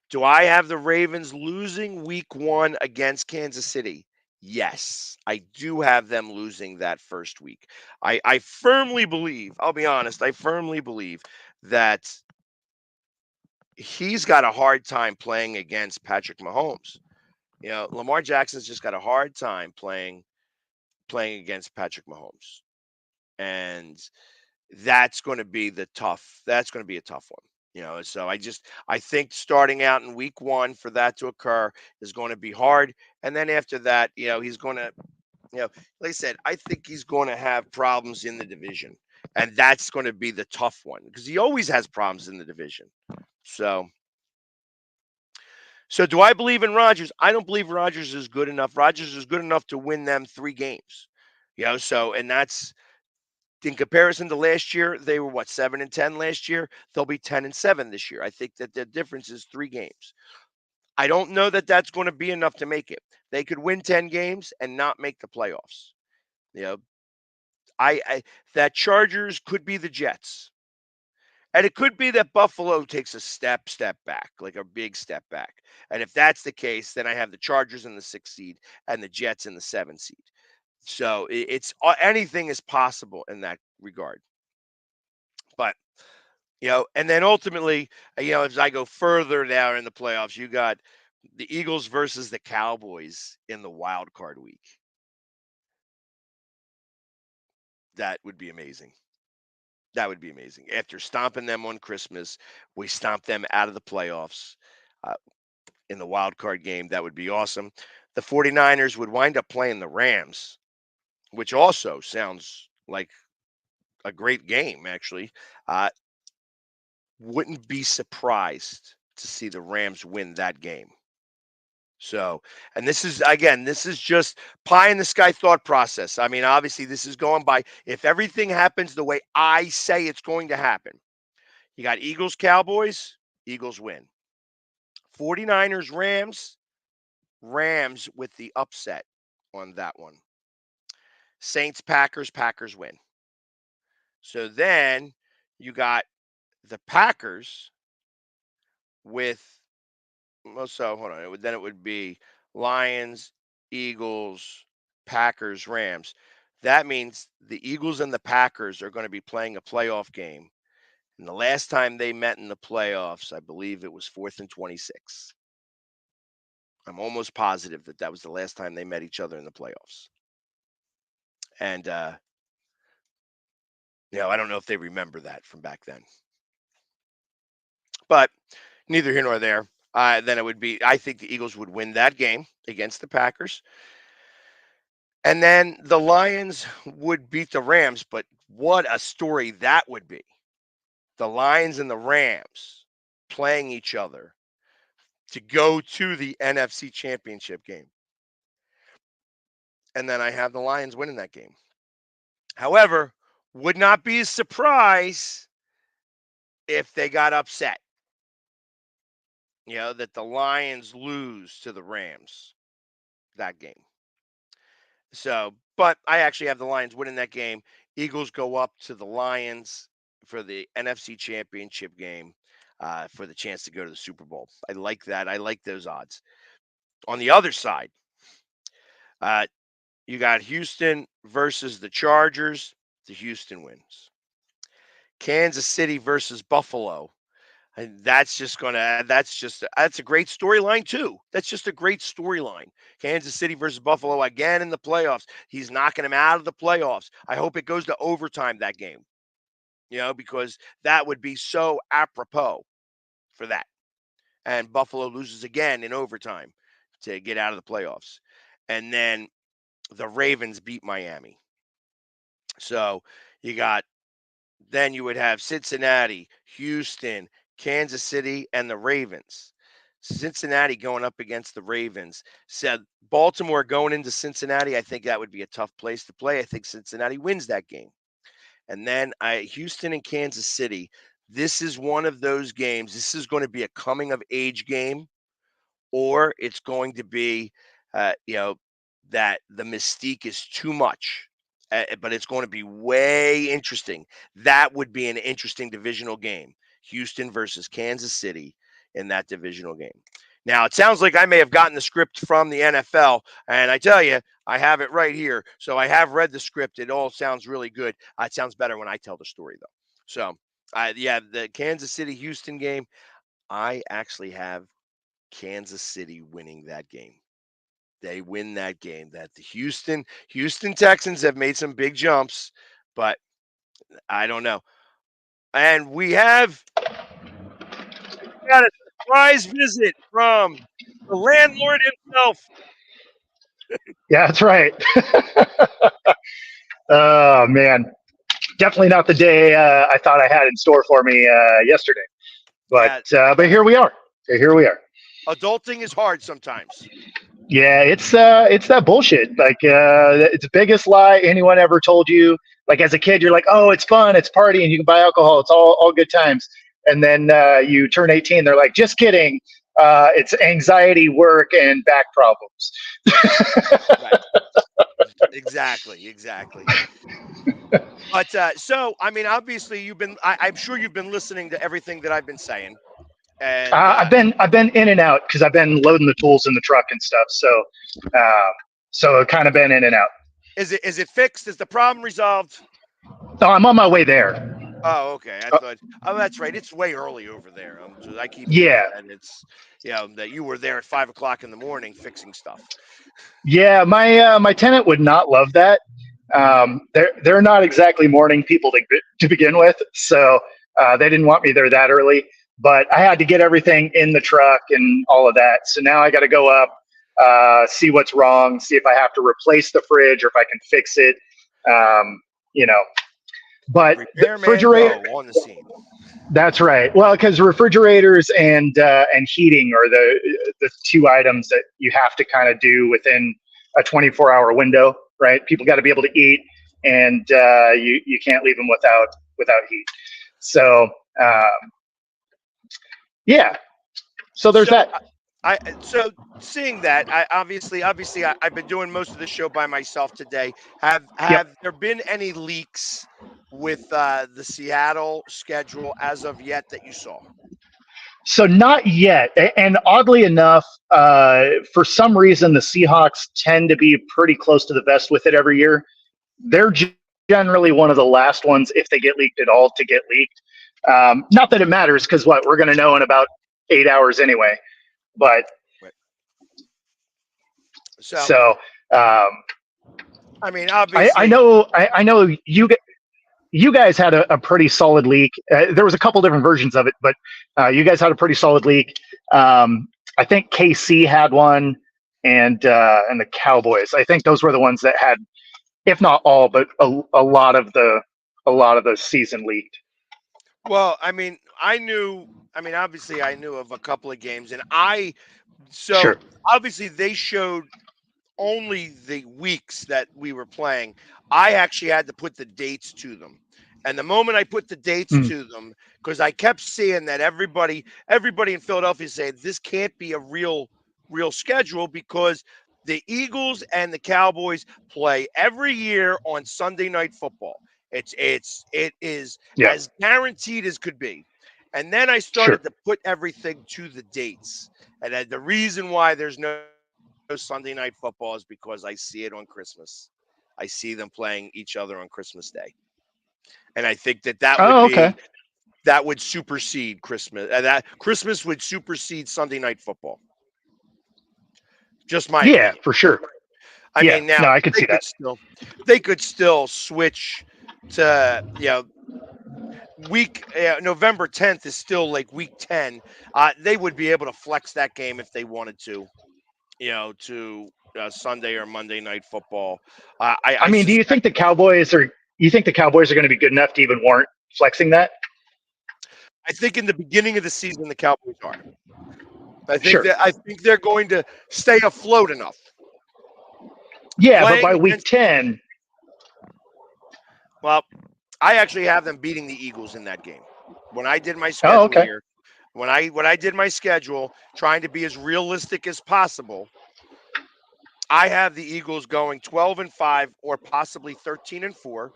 Do I have the Ravens losing week 1 against Kansas City? Yes, I do have them losing that first week. I firmly believe, I'll be honest, I firmly believe that he's got a hard time playing against Patrick Mahomes. Lamar Jackson's just got a hard time playing against Patrick Mahomes. And that's going to be a tough one. So I think starting out in week 1 for that to occur is going to be hard. And then after that, he's going to, like I said, I think he's going to have problems in the division. And that's going to be the tough one because he always has problems in the division. So do I believe in Rodgers? I don't believe Rodgers is good enough. Rodgers is good enough to win them 3 games. And that's in comparison to last year. They were 7-10 last year. They'll be 10-7 this year. I think that the difference is 3 games. I don't know that that's going to be enough to make it. They could win 10 games and not make the playoffs. You know, I that Chargers could be the Jets. And it could be that Buffalo takes a step back, like a big step back. And if that's the case, then I have the Chargers in the 6th seed and the Jets in the 7th seed. So it's anything is possible in that regard. But and then ultimately, as I go further down in the playoffs, you got the Eagles versus the Cowboys in the wild card week. That would be amazing. That would be amazing. After stomping them on Christmas, we stomp them out of the playoffs in the wild card game. That would be awesome. The 49ers would wind up playing the Rams, which also sounds like a great game, actually. Wouldn't be surprised to see the Rams win that game. So, and this is just pie in the sky thought process. I mean, obviously, this is going by if everything happens the way I say it's going to happen. You got Eagles, Cowboys, Eagles win. 49ers, Rams with the upset on that one. Saints, Packers win. So then you got the Packers with, well, so hold on. Then it would be Lions, Eagles, Packers, Rams. That means the Eagles and the Packers are going to be playing a playoff game. And the last time they met in the playoffs, I believe it was 4th and 26. I'm almost positive that was the last time they met each other in the playoffs. And, I don't know if they remember that from back then. But neither here nor there. then it would be. I think the Eagles would win that game against the Packers, and then the Lions would beat the Rams. But what a story that would be! The Lions and the Rams playing each other to go to the NFC Championship game, and then I have the Lions winning that game. However, would not be a surprise if they got upset. That the Lions lose to the Rams that game. So, but I actually have the Lions winning that game. Eagles go up to the Lions for the NFC Championship game for the chance to go to the Super Bowl. I like that. I like those odds. On the other side, you got Houston versus the Chargers. The Houston wins. Kansas City versus Buffalo. And that's a great storyline too. That's just a great storyline. Kansas City versus Buffalo again in the playoffs. He's knocking them out of the playoffs. I hope it goes to overtime that game. Because that would be so apropos for that. And Buffalo loses again in overtime to get out of the playoffs. And then the Ravens beat Miami. So then you would have Cincinnati, Houston, Kansas City, and the Ravens. Cincinnati going up against the Ravens. Said Baltimore going into Cincinnati, I think that would be a tough place to play. I think Cincinnati wins that game. And then Houston and Kansas City. This is one of those games. This is going to be a coming of age game, or it's going to be, that the mystique is too much. But it's going to be way interesting. That would be an interesting divisional game. Houston versus Kansas City in that divisional game. Now, it sounds like I may have gotten the script from the NFL, and I tell you, I have it right here. So I have read the script. It all sounds really good. It sounds better when I tell the story, though. So, the Kansas City-Houston game, I actually have Kansas City winning that game. They win that game. That the Houston Texans have made some big jumps, but I don't know. And we got a surprise visit from the landlord himself. Yeah, that's right. Oh, man. Definitely not the day I thought I had in store for me yesterday. But here we are. Here we are. Adulting is hard sometimes. Yeah, it's that bullshit. Like, it's the biggest lie anyone ever told you. Like, as a kid, you're like, oh, it's fun, it's party, and you can buy alcohol. It's all good times. And then you turn 18, they're like, just kidding. It's anxiety, work, and back problems. Right. Exactly. But so, I mean, obviously, I'm sure you've been listening to everything that I've been saying. And I've been in and out because I've been loading the tools in the truck and stuff. So kind of been in and out. Is it fixed? Is the problem resolved? No, I'm on my way there. Oh, okay. I thought. Oh, that's right. It's way early over there. So I keep. Yeah. And it's that you were there at 5 o'clock in the morning fixing stuff. Yeah, my tenant would not love that. They're not exactly morning people to begin with, so they didn't want me there that early. But I had to get everything in the truck and all of that. So now I got to go up, see what's wrong, see if I have to replace the fridge or if I can fix it. But the refrigerator on the scene. That's right. Well, because refrigerators and heating are the two items that you have to kind of do within a 24-hour window, right? People got to be able to eat, and you can't leave them without heat. So. Yeah. So there's that. So seeing that, obviously, I've been doing most of the show by myself today. Have there been any leaks with the Seattle schedule as of yet that you saw? So not yet. And oddly enough, for some reason, the Seahawks tend to be pretty close to the vest with it every year. They're generally one of the last ones, if they get leaked at all, to get leaked. Not that it matters, because we're going to know in about 8 hours anyway. But so I mean, obviously, I know you guys had a pretty solid leak. There was a couple different versions of it, but you guys had a pretty solid leak. I think KC had one, and the Cowboys. I think those were the ones that had, if not all, but a lot of the season leaked. Well, I mean, obviously I knew of a couple of games, and so Sure. obviously they showed only the weeks that we were playing. I actually had to put the dates to them. And the moment I put the dates Mm. to them, because I kept seeing that everybody in Philadelphia said this can't be a real schedule because the Eagles and the Cowboys play every year on Sunday Night Football. It is Yeah. as guaranteed as could be. And then I Sure. started to put everything to the dates. And the reason why there's no Sunday Night Football is because I see it on Christmas. I see them playing each other on Christmas Day. And I think that would Oh, okay. that would supersede Christmas. That Christmas would supersede Sunday Night Football. Just my Yeah, opinion. for sure. I Yeah. mean, now No, I could see that. they could still switch to November 10th is still like week 10. They would be able to flex that game if they wanted to, to Sunday or Monday Night Football. I mean, do you think the Cowboys are? You think the Cowboys are going to be good enough to even warrant flexing that? I think in the beginning of the season the Cowboys are. Sure. I think they're going to stay afloat enough. Yeah, but Playing by week against 10, Well, I actually have them beating the Eagles in that game. When I did my schedule okay. here, when I did my schedule, trying to be as realistic as possible, I have the Eagles going 12-5 or possibly 13-4,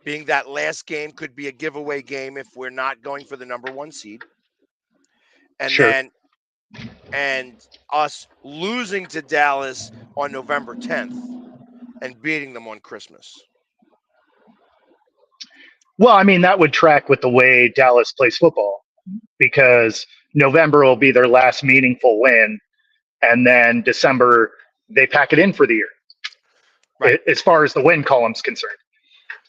being that last game could be a giveaway game if we're not going for the number 1 seed. And Sure. then us losing to Dallas on November 10th and beating them on Christmas. Well, I mean, that would track with the way Dallas plays football because November will be their last meaningful win, and then December they pack it in for the year. Right. As far as the win column's concerned,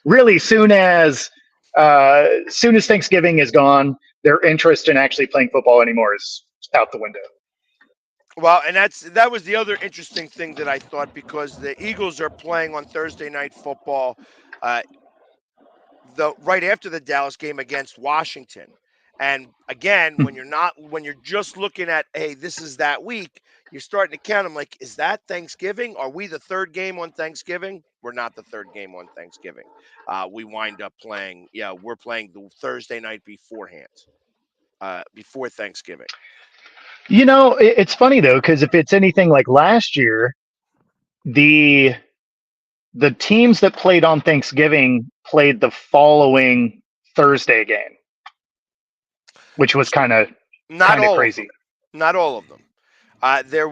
really, soon as Thanksgiving is gone, their interest in actually playing football anymore is out the window. Well, and that was the other interesting thing that I thought, because the Eagles are playing on Thursday Night Football, right after the Dallas game against Washington. And again, when you're just looking at, hey, this is that week, you're starting to count them like, is that Thanksgiving? Are we the third game on Thanksgiving? We're not the third game on Thanksgiving. We wind up playing, we're playing the Thursday night beforehand, before Thanksgiving. It's funny though, because if it's anything like last year, the teams that played on Thanksgiving played the following Thursday game, which was kind of crazy. Not all of them. There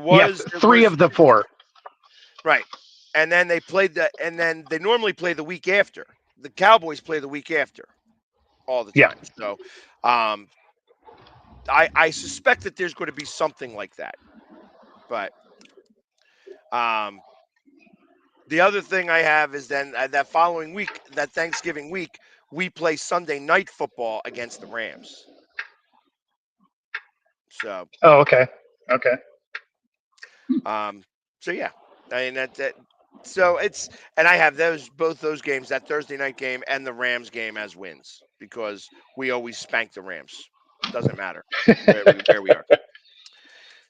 three of the four. Right. And then they normally play the week after. The Cowboys play the week after all the time. Yeah. So I suspect that there's going to be something like that. But the other thing I have is then that following week, that Thanksgiving week, we play Sunday Night Football against the Rams. So. Oh, okay. Okay. So yeah, I mean that. So and I have both those games, that Thursday night game and the Rams game, as wins, because we always spank the Rams. Doesn't matter where we are.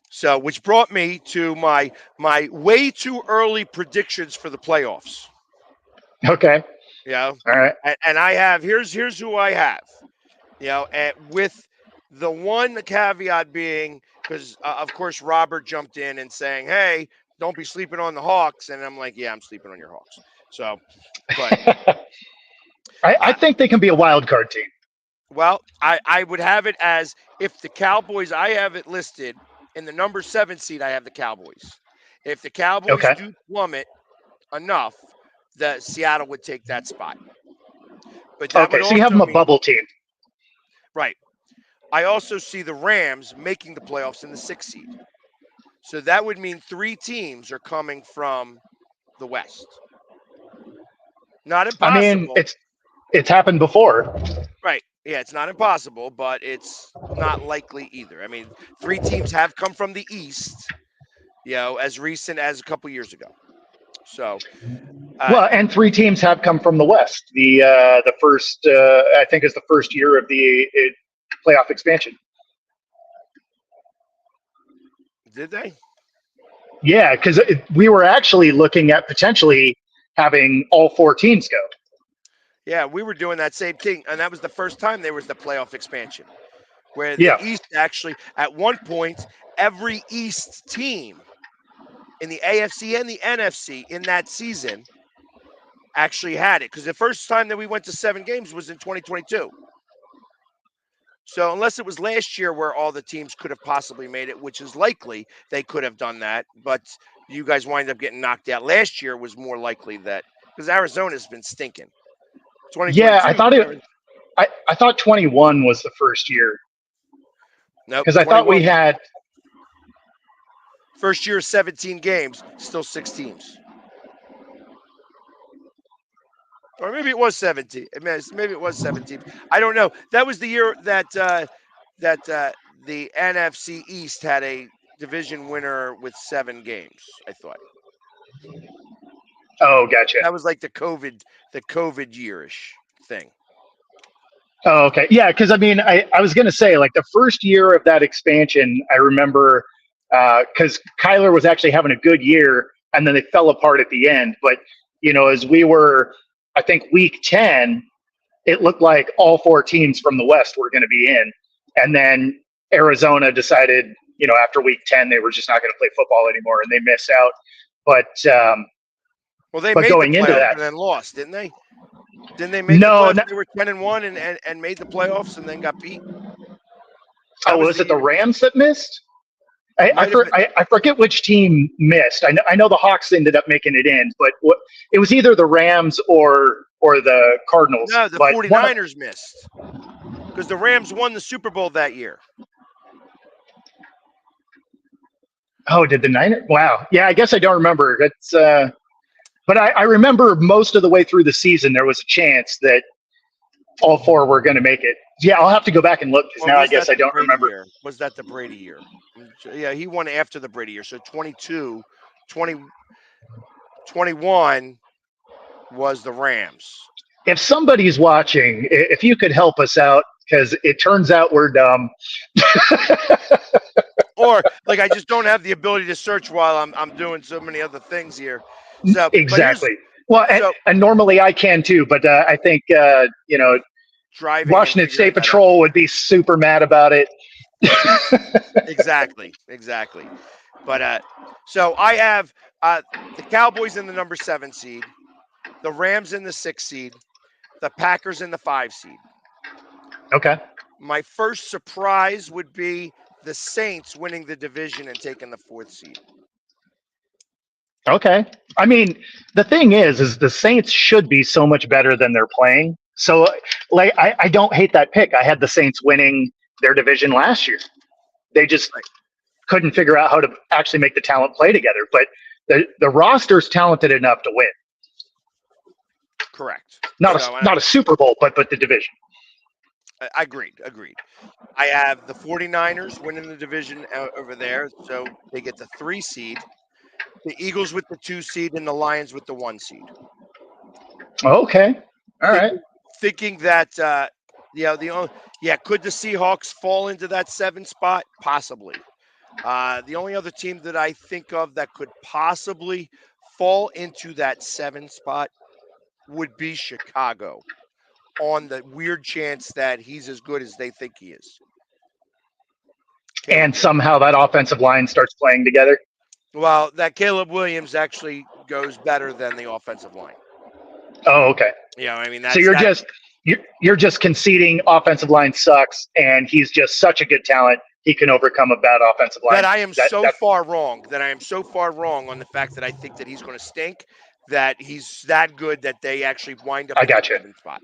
So, which brought me to my way too early predictions for the playoffs. Okay. All right. And I have here's who I have. And with the one caveat being, because of course Robert jumped in and saying, "Hey, don't be sleeping on the Hawks," and I'm like, "Yeah, I'm sleeping on your Hawks." So, but I think they can be a wild card team. Well, I would have it as, if the Cowboys, I have it listed in the number 7 seed, I have the Cowboys. If the Cowboys do plummet enough, the Seattle would take that spot. But that would so you have them a bubble team. Right. I also see the Rams making the playoffs in the 6th seed. So that would mean 3 teams are coming from the West. Not impossible. I mean, it's happened before. Right. Yeah, it's not impossible, but it's not likely either. I mean, 3 teams have come from the East, as recent as a couple years ago. So, Well, and 3 teams have come from the West. The first, I think, is the first year of the playoff expansion. did they? Yeah, because we were actually looking at potentially having all 4 teams go. Yeah, we were doing that same thing, and that was the first time there was the playoff expansion, where the Yeah. East actually, at one point, every East team in the AFC and the NFC in that season actually had it. Because the first time that we went to 7 games was in 2022. So unless it was last year where all the teams could have possibly made it, which is likely they could have done that, but you guys wind up getting knocked out. Last year was more likely that because Arizona's been stinking. Yeah, 2022. I thought 21 was the first year Nope. because I thought we 21 had. first year 17 games, still 6 teams. Or maybe it was 17. Maybe it was 17. I don't know. That was the year that the NFC East had a division winner with 7 games, I thought. Oh, gotcha. That was like the COVID yearish thing. Oh, okay. Yeah, because I mean, I was going to say, like, the first year of that expansion, I remember because Kyler was actually having a good year, and then they fell apart at the end. But, as we were, I think, week 10, it looked like all 4 teams from the West were going to be in. And then Arizona decided, after week 10, they were just not going to play football anymore, and they missed out. But Well, they but made the going into playoffs that, and then lost, didn't they? Didn't they make the no, playoffs? They were 10-1 and made the playoffs and then got beat. That oh, was was the it the year. Rams that missed? Might have been. I forget which team missed. I know the Hawks ended up making it in, but it was either the Rams or the Cardinals. No, the but 49ers missed because the Rams won the Super Bowl that year. Oh, did the Niners? Wow. Yeah, I guess I don't remember. It's but I remember most of the way through the season there was a chance that all 4 were going to make it. Yeah, I'll have to go back and look because now I guess I don't remember. Year? Was that the Brady year? Yeah, he won after the Brady year. So 22, 20, 21 was the Rams. If somebody's watching, if you could help us out, because it turns out we're dumb. Or like I just don't have the ability to search while I'm doing so many other things here. So exactly. Well, and normally I can too, but I think driving Washington State Patrol would be super mad about it. Exactly. But so I have the Cowboys in the number 7 seed, the Rams in the 6 seed, the Packers in the 5 seed. Okay. My first surprise would be the Saints winning the division and taking the 4th seed. Okay. I mean, the thing is the Saints should be so much better than they're playing. So, like, I don't hate that pick. I had the Saints winning their division last year. They just couldn't figure out how to actually make the talent play together. But the roster's talented enough to win. Correct. Not a Super Bowl, but the division. Agreed. I have the 49ers winning the division over there, so they get the 3 seed. The Eagles with the 2 seed and the Lions with the 1 seed. Okay. All right. Thinking that, could the Seahawks fall into that 7 spot? Possibly. The only other team that I think of that could possibly fall into that 7 spot would be Chicago, on the weird chance that he's as good as they think he is. And somehow that offensive line starts playing together. Well, that Caleb Williams actually goes better than the offensive line. Oh, okay. Yeah, I mean, so you're just conceding offensive line sucks, and he's just such a good talent. He can overcome a bad offensive line. That I am so far wrong on the fact that I think that he's going to stink, that he's that good that they actually wind up in the 7th spot.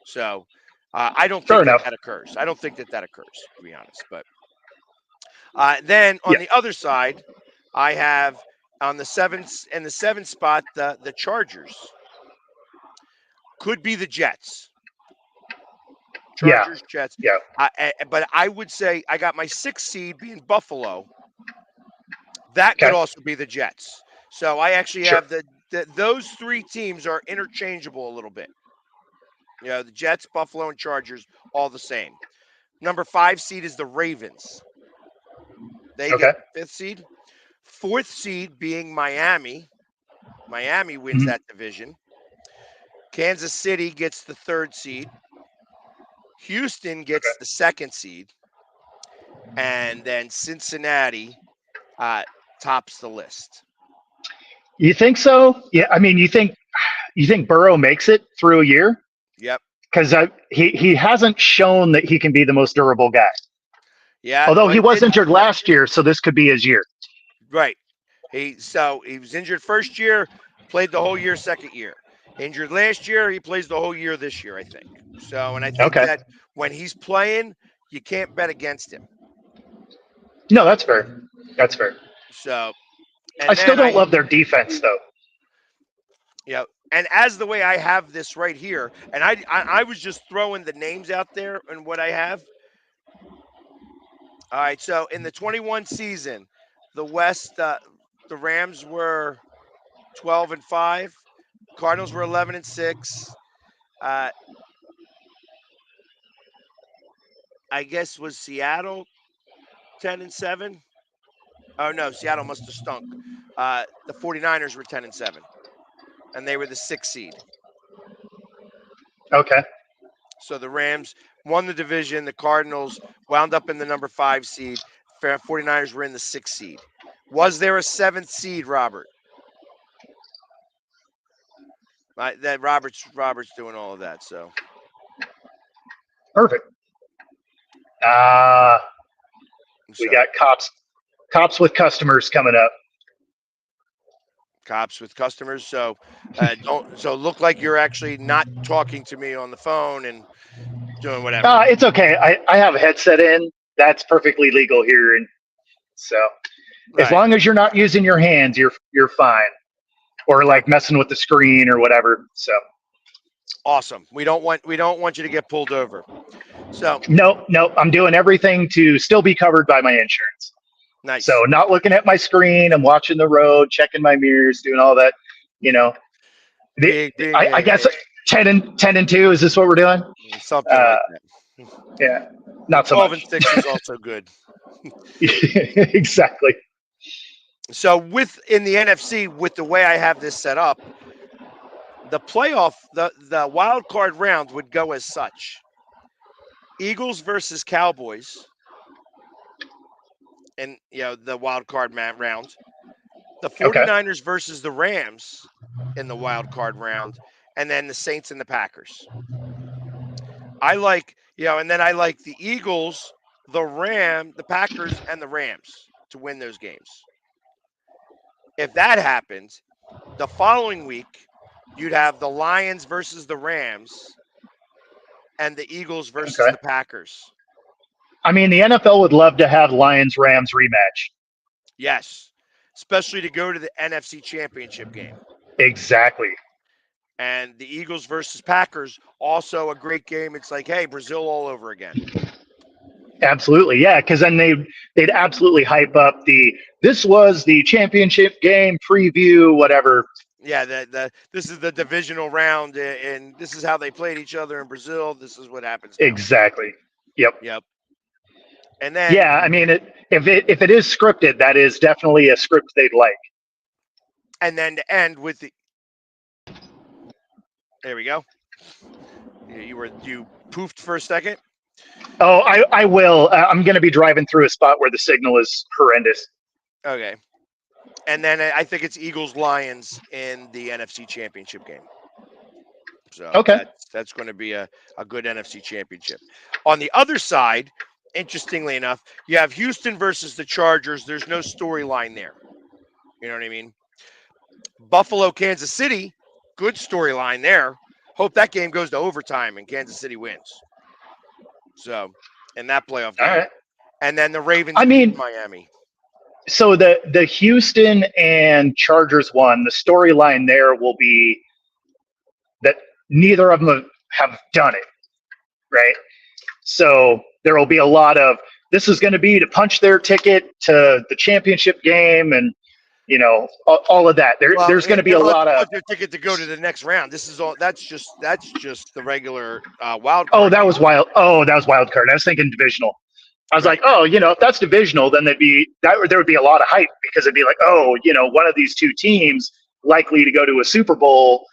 So I don't think that occurs. I don't think that occurs, to be honest. But then on the other side, I have on the 7th spot the Chargers. Could be the Jets. Yeah. Chargers, Jets. Yeah. But I would say I got my 6th seed being Buffalo. That could Okay. also be the Jets. So I actually Sure. have those 3 teams are interchangeable a little bit. The Jets, Buffalo, and Chargers all the same. Number 5 seed is the Ravens. They Okay. get the 5th seed. 4th seed being Miami. Miami wins Mhm. that division. Kansas City gets the 3rd seed. Houston gets the 2nd seed. And then Cincinnati tops the list. You think so? Yeah. I mean, you think Burrow makes it through a year? Yep. Because he hasn't shown that he can be the most durable guy. Yeah. Although Well, he he was did. injured last year, so this could be his year. Right. He was injured first year, played the whole year, second year. Injured last year, he plays the whole year this year, I think. So, and I think Okay. that when he's playing, you can't bet against him. No, that's fair. That's fair. So, I and still then don't love their defense, though. and as the way I have this right here, and I was just throwing the names out there and what I have. All right, so in the 21 season, the West, the Rams were 12-5, Cardinals were 11-6. I guess was Seattle 10-7. Oh no, Seattle must have stunk. The 49ers were 10-7, and they were the 6th seed. Okay. So the Rams won the division. The Cardinals wound up in the number 5 seed. 49ers were in the 6th seed. Was there a 7th seed, Robert? That Robert's doing all of that. So Perfect. We got cops with customers coming up. Cops with customers. So look like you're actually not talking to me on the phone and doing whatever. It's okay. I have a headset in. That's perfectly legal here, and so as long as you're not using your hands, you're fine. Or like messing with the screen or whatever. So awesome. We don't want you to get pulled over. So no, I'm doing everything to still be covered by my insurance. nice. So not looking at my screen. I'm watching the road, checking my mirrors, doing all that. I guess 10 and 2. Is this what we're doing? Something like that. Yeah, not so 12 much. and 6 is also good. Exactly. So in the NFC, with the way I have this set up, the playoff, the wild card round would go as such: Eagles versus Cowboys, and the wild card round. The 49ers versus the Rams in the wild card round, and then the Saints and the Packers. I like, and then I like the Eagles, the Packers, and the Rams to win those games. If that happens, the following week, you'd have the Lions versus the Rams and the Eagles versus the Packers. I mean, the NFL would love to have Lions-Rams rematch. Yes, especially to go to the NFC Championship game. Exactly. And the Eagles versus Packers, also a great game. It's like, hey, Brazil all over again. Absolutely, yeah, because then they'd absolutely hype up this was the championship game preview, whatever. Yeah, this is the divisional round, and this is how they played each other in Brazil. This is what happens now. Exactly. Yep. And then I mean, if it is scripted, that is definitely a script they'd like. And then to end with there we go. You poofed for a second. Oh, I will. I'm going to be driving through a spot where the signal is horrendous. Okay. And then I think it's Eagles-Lions in the NFC Championship game. So that's going to be a good NFC Championship. On the other side, interestingly enough, you have Houston versus the Chargers. There's no storyline there. You know what I mean? Buffalo, Kansas City, good storyline there. Hope that game goes to overtime and Kansas City wins. So, in that playoff game. All right. And then the Ravens beat Miami. So the Houston and Chargers one, the storyline there will be that neither of them have done it, right? So there will be a lot of, this is going to be to punch their ticket to the championship game, and all of that. There's going to be a lot of. Their ticket to go to the next round. This is all. That's just the regular wild Oh, card. that was wild. Oh, that was wild card. I was thinking divisional. I was like, oh, if that's divisional, then there would be a lot of hype, because it'd be like, oh, one of these two teams likely to go to a Super Bowl.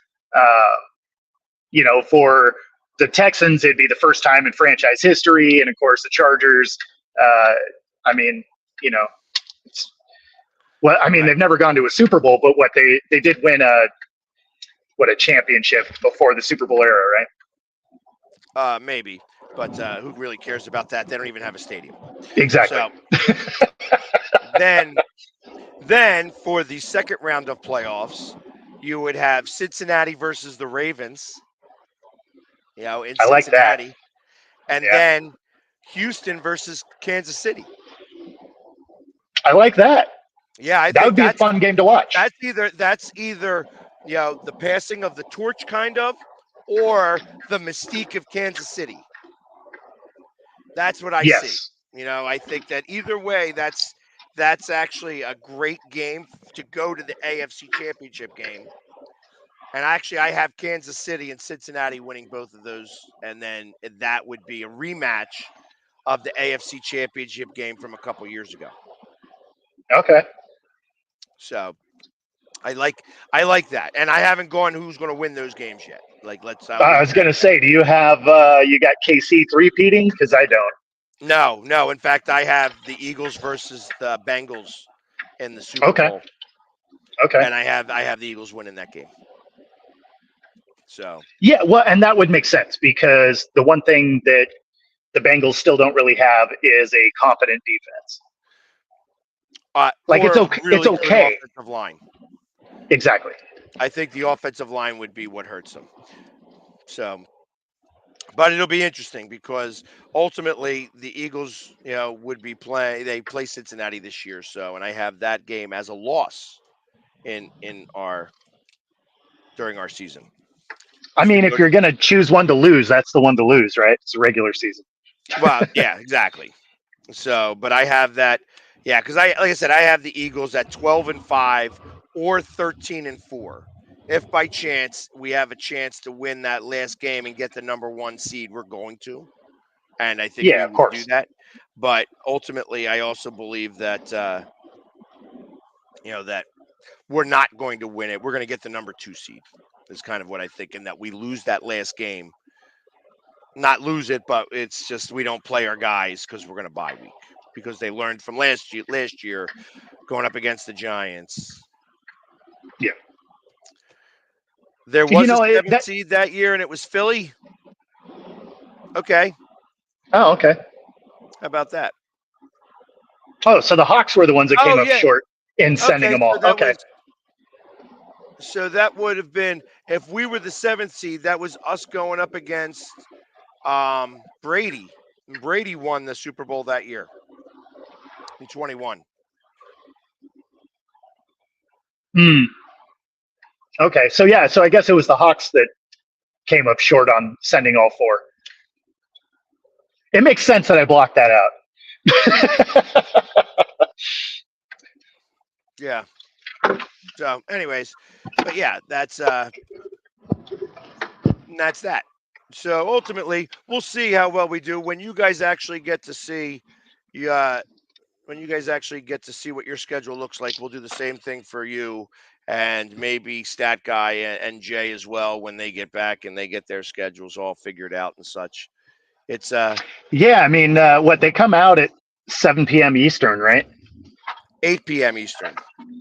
For the Texans, it'd be the first time in franchise history, and of course the Chargers. I mean, they've never gone to a Super Bowl, but they did win a championship before the Super Bowl era, right? Maybe, but who really cares about that? They don't even have a stadium. Exactly. So, then for the second round of playoffs, you would have Cincinnati versus the Ravens. In Cincinnati, I like that. And then Houston versus Kansas City. I like that. Yeah, that would be a fun game to watch. That's either the passing of the torch, kind of, or the mystique of Kansas City. That's what I see. I think that either way, that's actually a great game to go to the AFC Championship game. And actually, I have Kansas City and Cincinnati winning both of those, and then that would be a rematch of the AFC Championship game from a couple years ago. Okay. So I like that, and I haven't gone who's going to win those games yet. I was going to say, do you have you got KC three-peating? Because I don't. No. In fact, I have the Eagles versus the Bengals in the Super Bowl. Okay. And I have the Eagles winning that game. So yeah, well, and that would make sense, because the one thing that the Bengals still don't really have is a competent defense. It's okay. Really it's okay. Offensive line. Exactly. I think the offensive line would be what hurts them. So, but it'll be interesting, because ultimately the Eagles, would be they play Cincinnati this year. So, and I have that game as a loss during our season. I mean, if you're going to choose one to lose, that's the one to lose, right? It's a regular season. Well, yeah, exactly. So, but I have that. Yeah, because like I said, I have the Eagles at 12-5 or 13-4. If by chance we have a chance to win that last game and get the number 1 seed, we're going to. And I think we would do that. But ultimately, I also believe that that we're not going to win it. We're going to get the number 2 seed. Is kind of what I think, and that we lose that last game. Not lose it, but it's just we don't play our guys because we're going to bye week, because they learned from last year going up against the Giants. Yeah. There was a 7th seed that year, and it was Philly. Okay. Oh, okay. How about that? Oh, so the Hawks were the ones that came up short in sending them all. So that would have been, if we were the 7th seed, that was us going up against Brady. And Brady won the Super Bowl that year in 21. Okay, so I guess it was the Hawks that came up short on sending all 4. It makes sense that I blocked that out. Yeah. So, anyways, but yeah, that's that. So ultimately, we'll see how well we do when you guys actually get to see, when you guys actually get to see what your schedule looks like. We'll do the same thing for you, and maybe StatGuy and Jay as well when they get back and they get their schedules all figured out and such. It's yeah, I mean, they come out at 7 p.m. Eastern, right? 8 p.m. Eastern.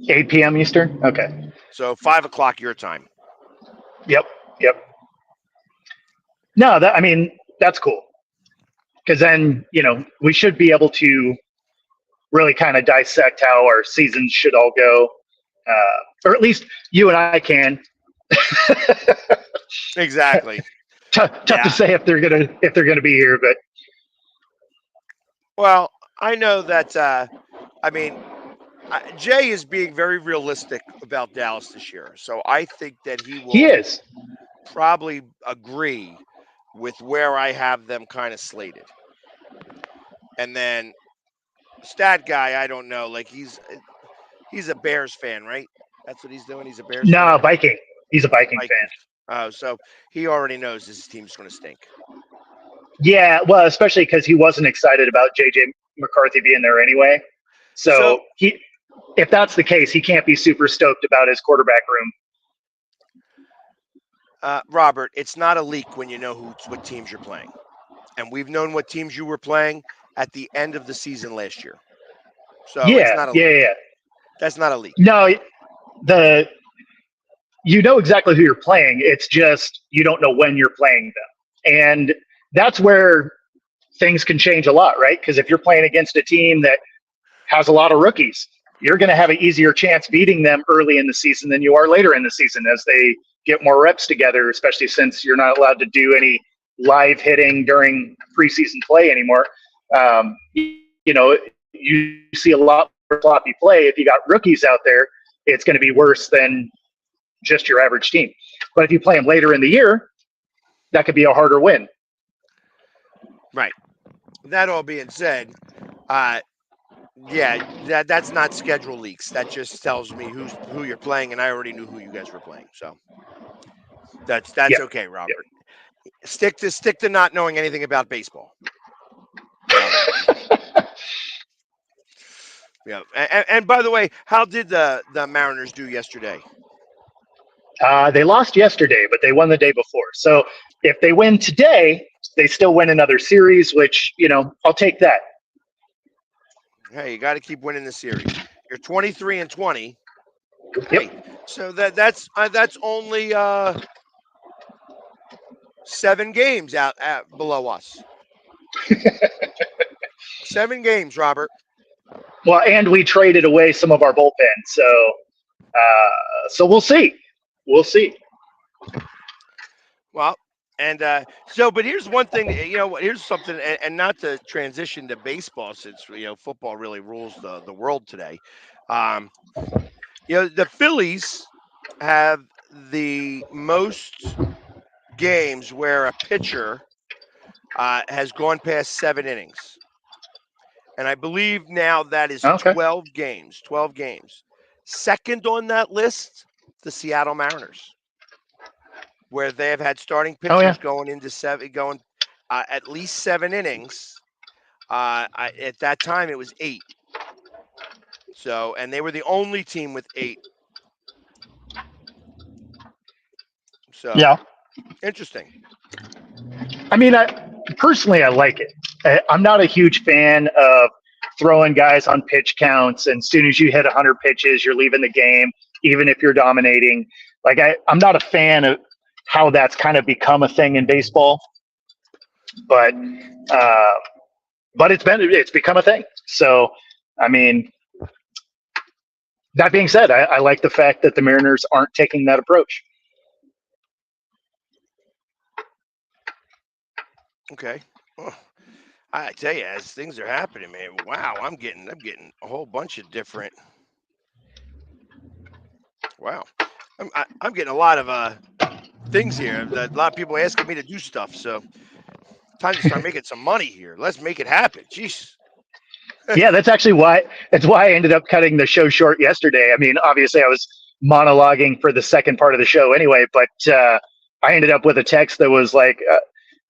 8 p.m. Eastern? Okay. So 5 o'clock your time. Yep. No, that's cool. Because then, we should be able to really kind of dissect how our seasons should all go. Or at least you and I can. Exactly. Tough to say if they're gonna be here, but. Well, I know that, Jay is being very realistic about Dallas this year. So I think that he is probably agree with where I have them kind of slated. And then StatGuy, I don't know. Like he's a Bears fan, right? That's what he's doing. He's a Bears No, fan. Viking. He's a Viking fan. Vikings. So he already knows his team's going to stink. Yeah, well, especially because he wasn't excited about JJ McCarthy being there anyway. So if that's the case, he can't be super stoked about his quarterback room. Robert, it's not a leak when you know what teams you're playing. And we've known what teams you were playing at the end of the season last year. So it's not a leak. Yeah. That's not a leak. No, you know exactly who you're playing. It's just you don't know when you're playing them. And that's where things can change a lot, right? Because if you're playing against a team that has a lot of rookies, you're going to have an easier chance beating them early in the season than you are later in the season as they get more reps together, especially since you're not allowed to do any live hitting during preseason play anymore. You know, you see a lot more sloppy play. If you got rookies out there, it's going to be worse than just your average team. But if you play them later in the year, that could be a harder win. Right. That all being said, that's not schedule leaks. That just tells me who you're playing, and I already knew who you guys were playing. So that's okay, Robert. Yeah. Stick to not knowing anything about baseball. Yeah. And by the way, how did the Mariners do yesterday? They lost yesterday, but they won the day before. So if they win today, they still win another series, which, you know, I'll take that. Hey, you got to keep winning the series. You're 23-20. Yep. Hey, so that's only 7 games out below us. 7 games, Robert. Well, and we traded away some of our bullpen, so we'll see. We'll see. Well, and but here's one thing. You know, here's something, and not to transition to baseball, since football really rules the world today. You know, the Phillies have the most games where a pitcher has gone past 7 innings. And I believe now that is 12 games. 12 games. Second on that list, the Seattle Mariners, where they have had starting pitchers going at least 7 innings. At that time, it was 8. So, and they were the only team with 8. So, interesting. I mean, personally, I like it. I'm not a huge fan of throwing guys on pitch counts, and as soon as you hit 100 pitches, you're leaving the game, even if you're dominating. Like, I'm not a fan of how that's kind of become a thing in baseball, but it's become a thing. So, I mean, that being said, I like the fact that the Mariners aren't taking that approach. Okay. Oh, I tell you, as things are happening, man, wow, I'm getting a whole bunch of different. Wow, I'm getting a lot of things here. A lot of people asking me to do stuff, so time to start making some money here. Let's make it happen. Jeez. Yeah, that's actually why I ended up cutting the show short yesterday. I mean, obviously I was monologuing for the second part of the show anyway, but I ended up with a text that was like,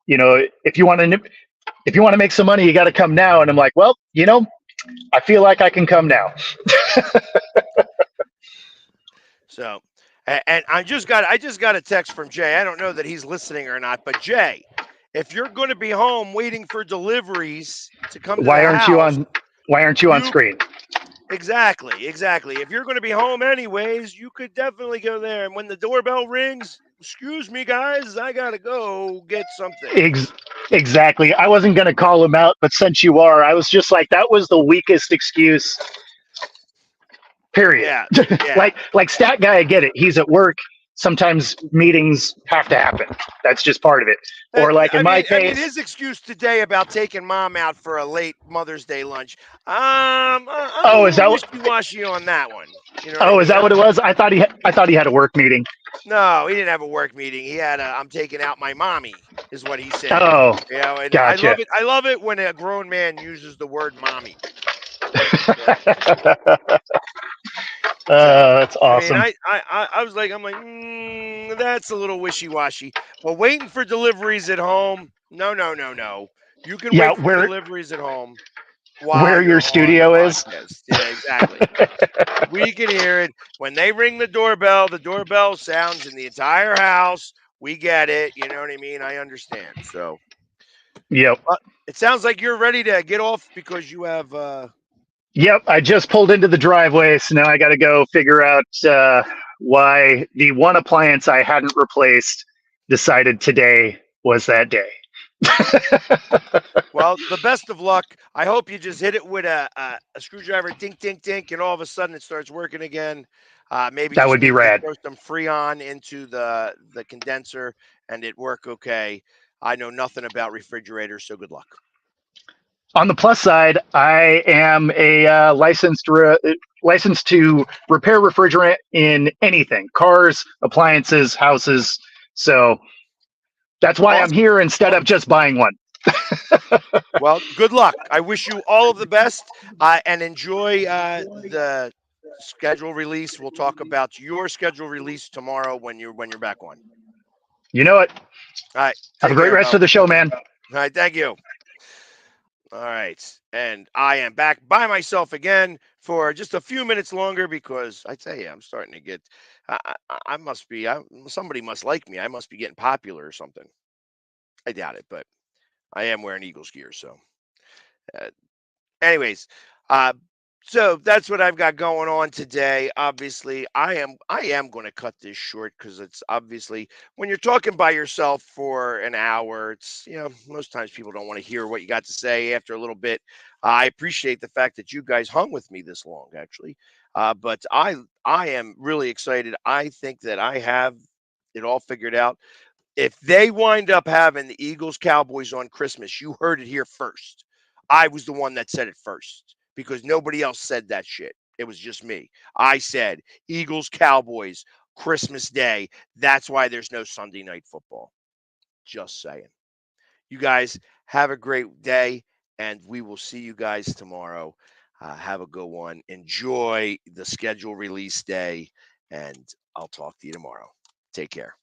if you want to make some money, you got to come now. And I'm like, well, I feel like I can come now. So, and I just got a text from Jay. I don't know that he's listening or not, but Jay, if you're going to be home waiting for deliveries to come to why the aren't you on screen? Exactly. If you're going to be home anyways, you could definitely go there. And when the doorbell rings, excuse me, guys, I got to go get something. Exactly. I wasn't going to call him out, but since you are, I was just like, that was the weakest excuse, period. Yeah. like StatGuy, I get it. He's at work. Sometimes meetings have to happen. That's just part of it. Or like in my case, his excuse today about taking mom out for a late Mother's Day lunch. Is that wishy-washy on that one? Is that what it was? I thought he had a work meeting. No, he didn't have a work meeting. He had I'm taking out my mommy. is what he said. Oh, You know, and gotcha. I love it when a grown man uses the word mommy. So, That's I mean, awesome. I was like, I'm like, that's a little wishy washy. But waiting for deliveries at home, no, no, no, no. You can Yeah, wait for deliveries at home while where your you're on the studio is. podcast. Yeah, exactly. We can hear it when they ring the doorbell. The doorbell sounds in the entire house. We get it. You know what I mean? I understand. So, Yep. it sounds like you're ready to get off because you have. Yep. I just pulled into the driveway, so now I got to go figure out why the one appliance I hadn't replaced decided today was that day. Well, the best of luck. I hope you just hit it with a screwdriver, dink, dink, dink, and all of a sudden it starts working again. Maybe That just would be need to rad. throw some Freon into the condenser and it work okay. I know nothing about refrigerators, so good luck. On the plus side, I am a licensed to repair refrigerant in anything: cars, appliances, houses. So that's why I'm Awesome. here instead of just buying one. Well, good luck. I wish you all of the best and enjoy the schedule release. We'll talk about your schedule release tomorrow when you're back on. You know it. All right. Have a Take great care, rest Bo. of the show, man. All right. Thank you. All right. And I am back by myself again for just a few minutes longer because I tell you, I'm starting to get, I must be, somebody must like me. I must be getting popular or something. I doubt it, but I am wearing Eagles gear. So, uh, anyways, uh, so that's what I've got going on today. Obviously, I am going to cut this short because it's obviously when you're talking by yourself for an hour, it's most times people don't want to hear what you got to say after a little bit. I appreciate the fact that you guys hung with me this long, actually, but I am really excited. I think that I have it all figured out. If they wind up having the Eagles Cowboys on Christmas, you heard it here first. I was the one that said it first because nobody else said that shit. It was just me. I said Eagles Cowboys Christmas Day. That's why there's no Sunday night football. Just saying. You guys have a great day, and we will see you guys tomorrow. Have a good one. Enjoy the schedule release day, and I'll talk to you tomorrow. Take care.